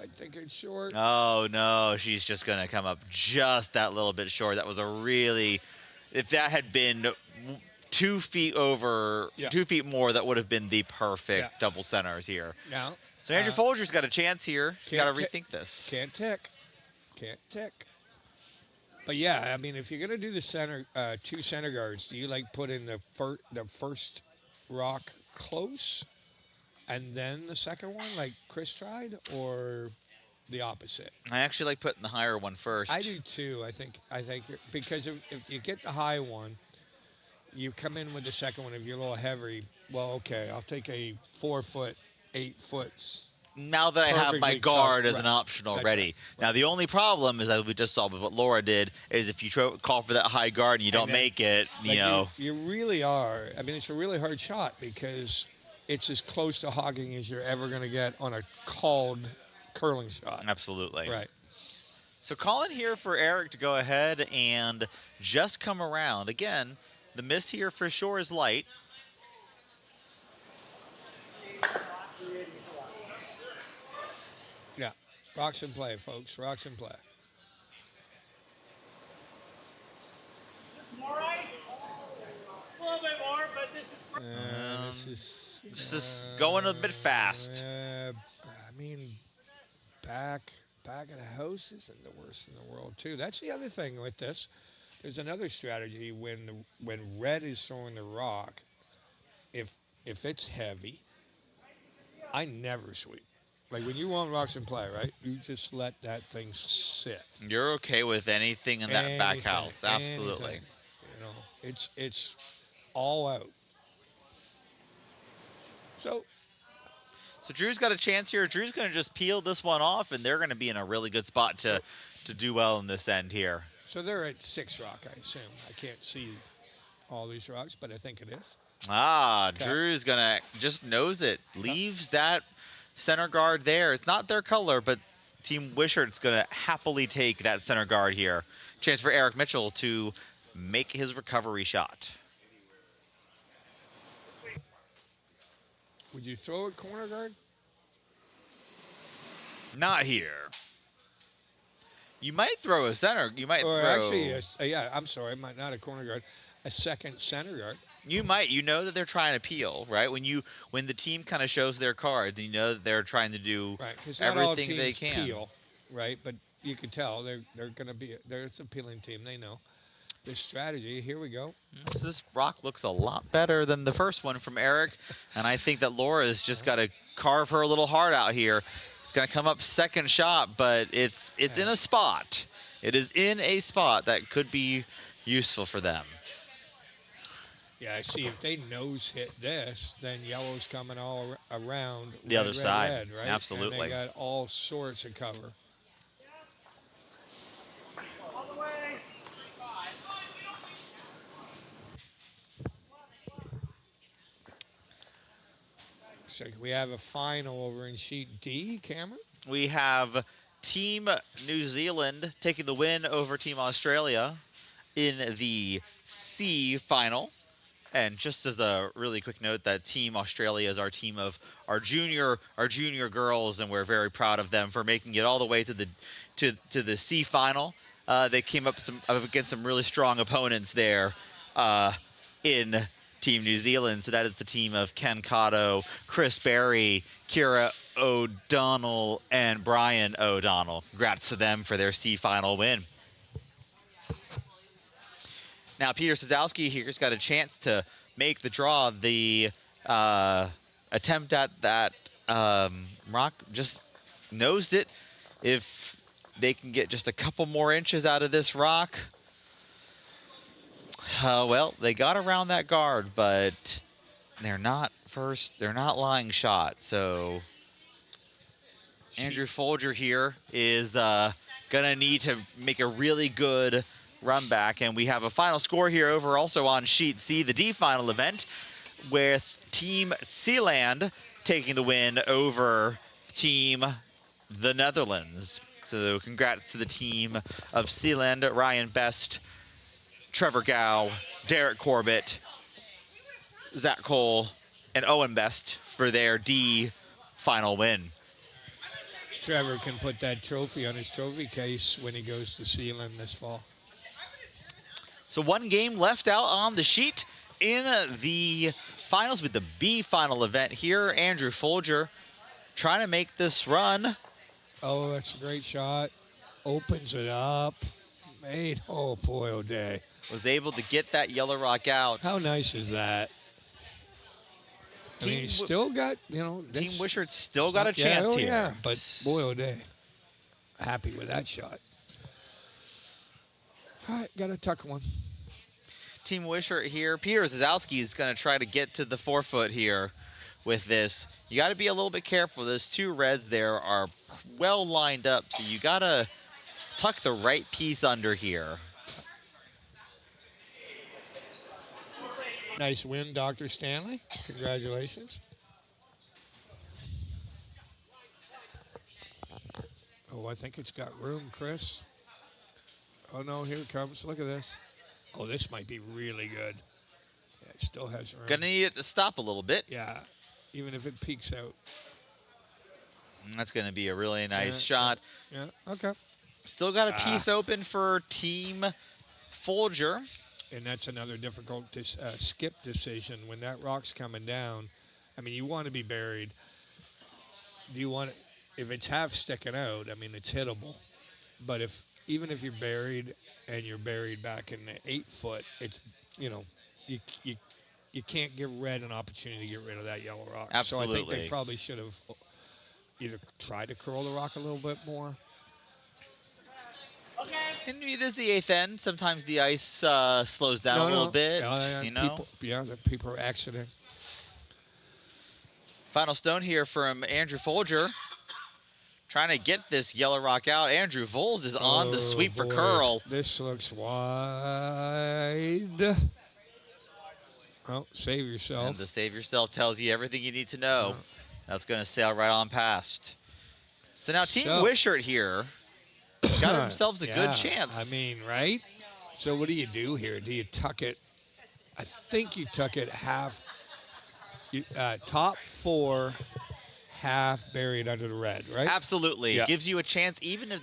I think it's short. Oh, no, she's just going to come up just that little bit short. That was a really, if that had been 2 feet over, Yeah. 2 feet more, that would have been the perfect Yeah. double centers here. Now, So Andrew Folger's got a chance here. You got to can't rethink this. can't tick. Can't tick. But yeah, I mean, if you're gonna do the center, 2 center guards, do you like put in the first rock close, and then the second one, like Chris tried, or the opposite? I actually like putting the higher one first. I do too. I think because if you get the high one, you come in with the second one. If you're a little heavy, well, okay, I'll take a 4 foot, 8 foot. Now that I have my Perfectly guard cut, as an right. option That's already. right. Now the only problem is, as we just saw with what Laura did, is if you call for that high guard and you don't then, make it, Like you really are. I mean, it's a really hard shot because it's as close to hogging as you're ever going to get on a called curling shot. Absolutely. Right. So calling here for Eric to go ahead and just come around. Again, the miss here for sure is light. Yeah. Rocks in play, folks. Rocks in play. Just more ice? A little bit more, but this is... This is going a bit fast. I mean, back of the house isn't the worst in the world, too. That's the other thing with this. There's another strategy when red is throwing the rock. If it's heavy, I never sweep. Like when you want rocks in play, right? You just let that thing sit. You're okay with anything in that back house. Absolutely. Anything. You know, it's all out. So Drew's got a chance here. Drew's going to just peel this one off, and they're going to be in a really good spot to do well in this end here. So they're at 6 rock, I assume. I can't see all these rocks, but I think it is. Okay. Drew's going to just nose it. Leaves that center guard there. It's not their color, but Team Wishart's going to happily take that center guard here. Chance for Eric Mitchell to make his recovery shot. Would you throw a corner guard? Not here. You might throw a center. You might Or throw... actually, yeah, I'm sorry, not a corner guard. A second center guard. You might. You know that they're trying to peel, right? When the team kind of shows their cards, and you know that they're trying to do Right, because not all everything teams they can. peel, right? But you can tell they're going to be it's a peeling team. They know this strategy. Here we go. This rock looks a lot better than the first one from Eric, and I think that Laura's just got to carve her little heart out here. It's going to come up second shot, but it's in a spot. It is in a spot that could be useful for them. Yeah, I see. If they nose hit this, then yellow's coming all around The other side. red, right? Absolutely. And they got all sorts of cover. All the way. So we have a final over in sheet D, Cameron. We have Team New Zealand taking the win over Team Australia in the C final. And just as a really quick note, that Team Australia is our team of our junior girls, and we're very proud of them for making it all the way to the C final. They came up against some really strong opponents there in Team New Zealand. So that is the team of Ken Cotto, Chris Berry, Kira O'Donnell, and Brian O'Donnell. Congrats to them for their C final win. Now, Peter Sazowski here's got a chance to make the draw. The attempt at that rock just nosed it. If they can get just a couple more inches out of this rock, well, they got around that guard, but they're not lying shot. So Andrew Foulger here is gonna need to make a really good run back, and we have a final score here over also on sheet C, the D final event, with Team Sealand taking the win over Team the Netherlands. So congrats to the team of Sealand, Ryan Best, Trevor Gow, Derek Corbett, Zach Cole, and Owen Best for their D final win. Trevor can put that trophy on his trophy case when he goes to Sealand this fall. So one game left out on the sheet in the finals with the B final event here. Andrew Foulger trying to make this run. Oh, that's a great shot. Opens it up. Made, oh boy, oh day. Was able to get that yellow rock out. How nice is that? I mean, he's still got, you know. Team Wishart still got a chance here. Yeah, but boy, oh day. Happy with that shot. All right, got a tuck one. Team Wishart here. Peter Zazowski is going to try to get to the 4-foot here with this. You got to be a little bit careful. Those two reds there are well lined up, so you got to tuck the right piece under here. Nice win, Dr. Stanley. Congratulations. Oh, I think it's got room, Chris. Oh, no, here it comes. Look at this. Oh, this might be really good. Yeah, it still has room. Gonna need it to stop a little bit. Yeah, even if it peeks out. And that's gonna be a really nice shot. Yeah, okay. Still got a piece open for Team Foulger. And that's another difficult skip decision. When that rock's coming down, I mean, you want to be buried. Do you want it, if it's half sticking out, I mean, it's hittable. But even if you're buried and you're buried back in the 8-foot, it's, you know, you can't give red an opportunity to get rid of that yellow rock. Absolutely. So I think they probably should have either tried to curl the rock a little bit more. Okay. And it is the 8th end. Sometimes the ice slows down a little bit. You know. People are exiting. Final stone here from Andrew Foulger. Trying to get this yellow rock out. Andrew Voles is on the sweep for curl. This looks wide. Oh, save yourself. And the save yourself tells you everything you need to know. That's going to sail right on past. So now Team Wishart here got themselves a good chance. I mean, right? So what do you do here? Do you tuck it? I think you tuck it half, top 4, half buried under the red, right? Absolutely. Yeah. It gives you a chance, even if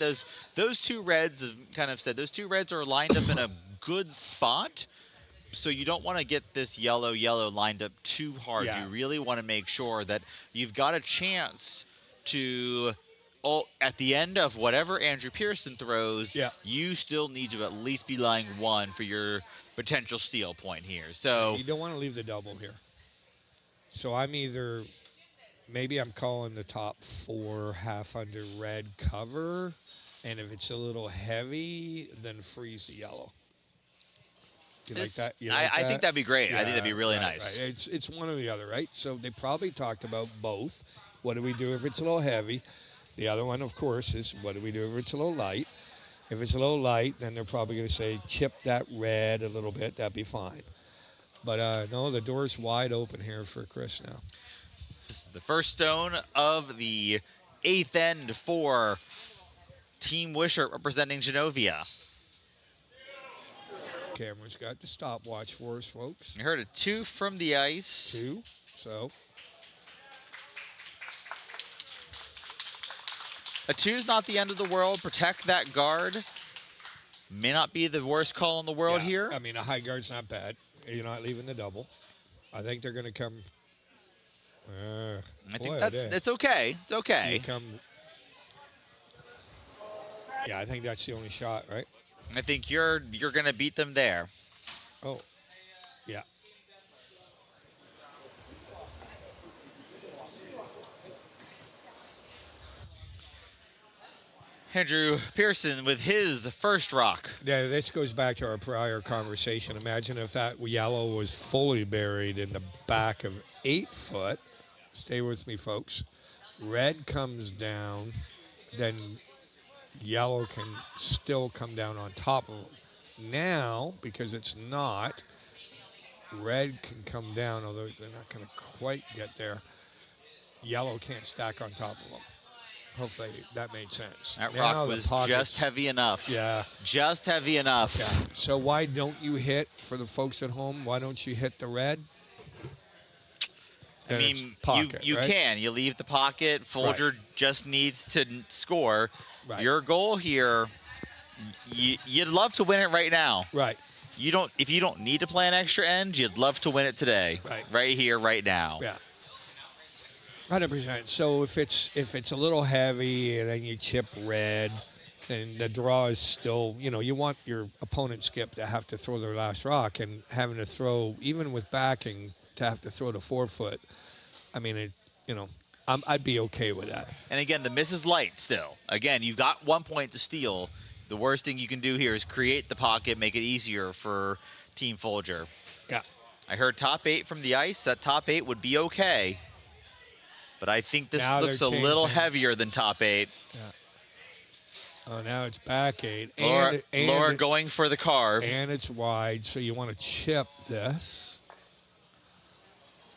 those two reds, as kind of said, those two reds are lined up in a good spot. So you don't want to get this yellow lined up too hard. Yeah. You really want to make sure that you've got a chance to, at the end of whatever Andrew Pearson throws, you still need to at least be lying 1 for your potential steal point here. So you don't want to leave the double here. So I'm either, maybe I'm calling the top 4 half under red cover, and if it's a little heavy, then freeze the yellow. You like that? I think that'd be great. Yeah, I think that'd be really nice. Right. It's one or the other, right? So they probably talked about both. What do we do if it's a little heavy? The other one, of course, is what do we do if it's a little light? If it's a little light, then they're probably going to say chip that red a little bit. That'd be fine. But no, the door's wide open here for Chris now. This is the first stone of the 8th end for Team Wishart representing Genovia. Cameron's got the stopwatch for us, folks. I heard a 2 from the ice. 2, so. A 2's not the end of the world. Protect that guard. May not be the worst call in the world Yeah, here. I mean, a high guard's not bad. You're not leaving the double. I think they're going to come. I think it's okay. It's okay. Yeah, I think that's the only shot, right? I think you're going to beat them there. Oh, yeah. Andrew Pearson with his first rock. Yeah, this goes back to our prior conversation. Imagine if that yellow was fully buried in the back of 8 foot. Stay with me, folks. Red comes down, then yellow can still come down on top of them. Now, because it's not, red can come down, although they're not going to quite get there. Yellow can't stack on top of them. Hopefully that made sense. That now rock was just heavy enough. Yeah. Just heavy enough. Yeah. So why don't you hit, for the folks at home, why don't you hit the red? I mean, pocket, you right? can. You leave the pocket. Foulger just needs to score. Right. Your goal here, you'd love to win it right now. Right. If you don't need to play an extra end, you'd love to win it today. Right. Right here, right now. Yeah. 100%. So if it's a little heavy and then you chip red, then the draw is still, you want your opponent skip to have to throw their last rock, and having to throw, even with backing, to have to throw to 4 foot. I mean, I'd be okay with that. And again, the miss is light still. Again, you've got 1 point to steal. The worst thing you can do here is create the pocket, make it easier for Team Foulger. Yeah. I heard top 8 from the ice. That top 8 would be okay. But I think this looks a little heavier than top 8. Yeah. Oh, now it's back 8. Laura going for the carve. And it's wide, so you want to chip this.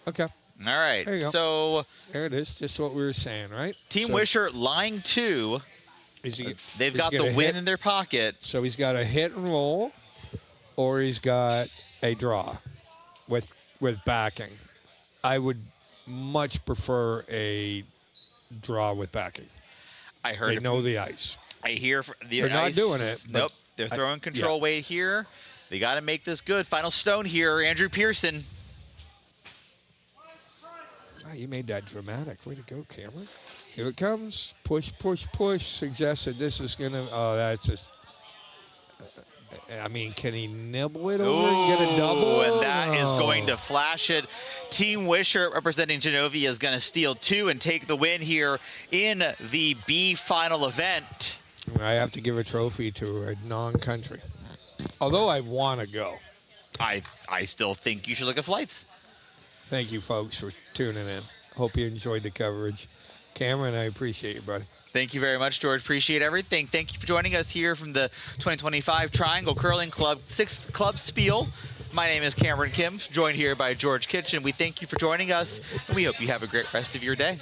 Okay. All right. There you go. So there it is. Just what we were saying, right? Team Wishart line 2. They've got the win in their pocket. So he's got a hit and roll, or he's got a draw with backing. I would much prefer a draw with backing. I heard they know the ice. I hear the They're not doing it. Nope. They're throwing control weight here. They got to make this good. Final stone here, Andrew Pearson. Oh, you made that dramatic. Way to go, Cameron. Here it comes. Push, push, push. Suggested this is going to. Oh, that's just. I mean, can he nibble it over and get a double? And that is going to flash it. Team Wishart, representing Genovia, is going to steal 2 and take the win here in the B final event. I have to give a trophy to a non-country. Although I want to go. I still think you should look at flights. Thank you, folks, for tuning in. Hope you enjoyed the coverage. Cameron, I appreciate you, buddy. Thank you very much, George. Appreciate everything. Thank you for joining us here from the 2025 Triangle Curling Club 6th Club Spiel. My name is Cameron Kim, joined here by George Kitchen. We thank you for joining us, and we hope you have a great rest of your day.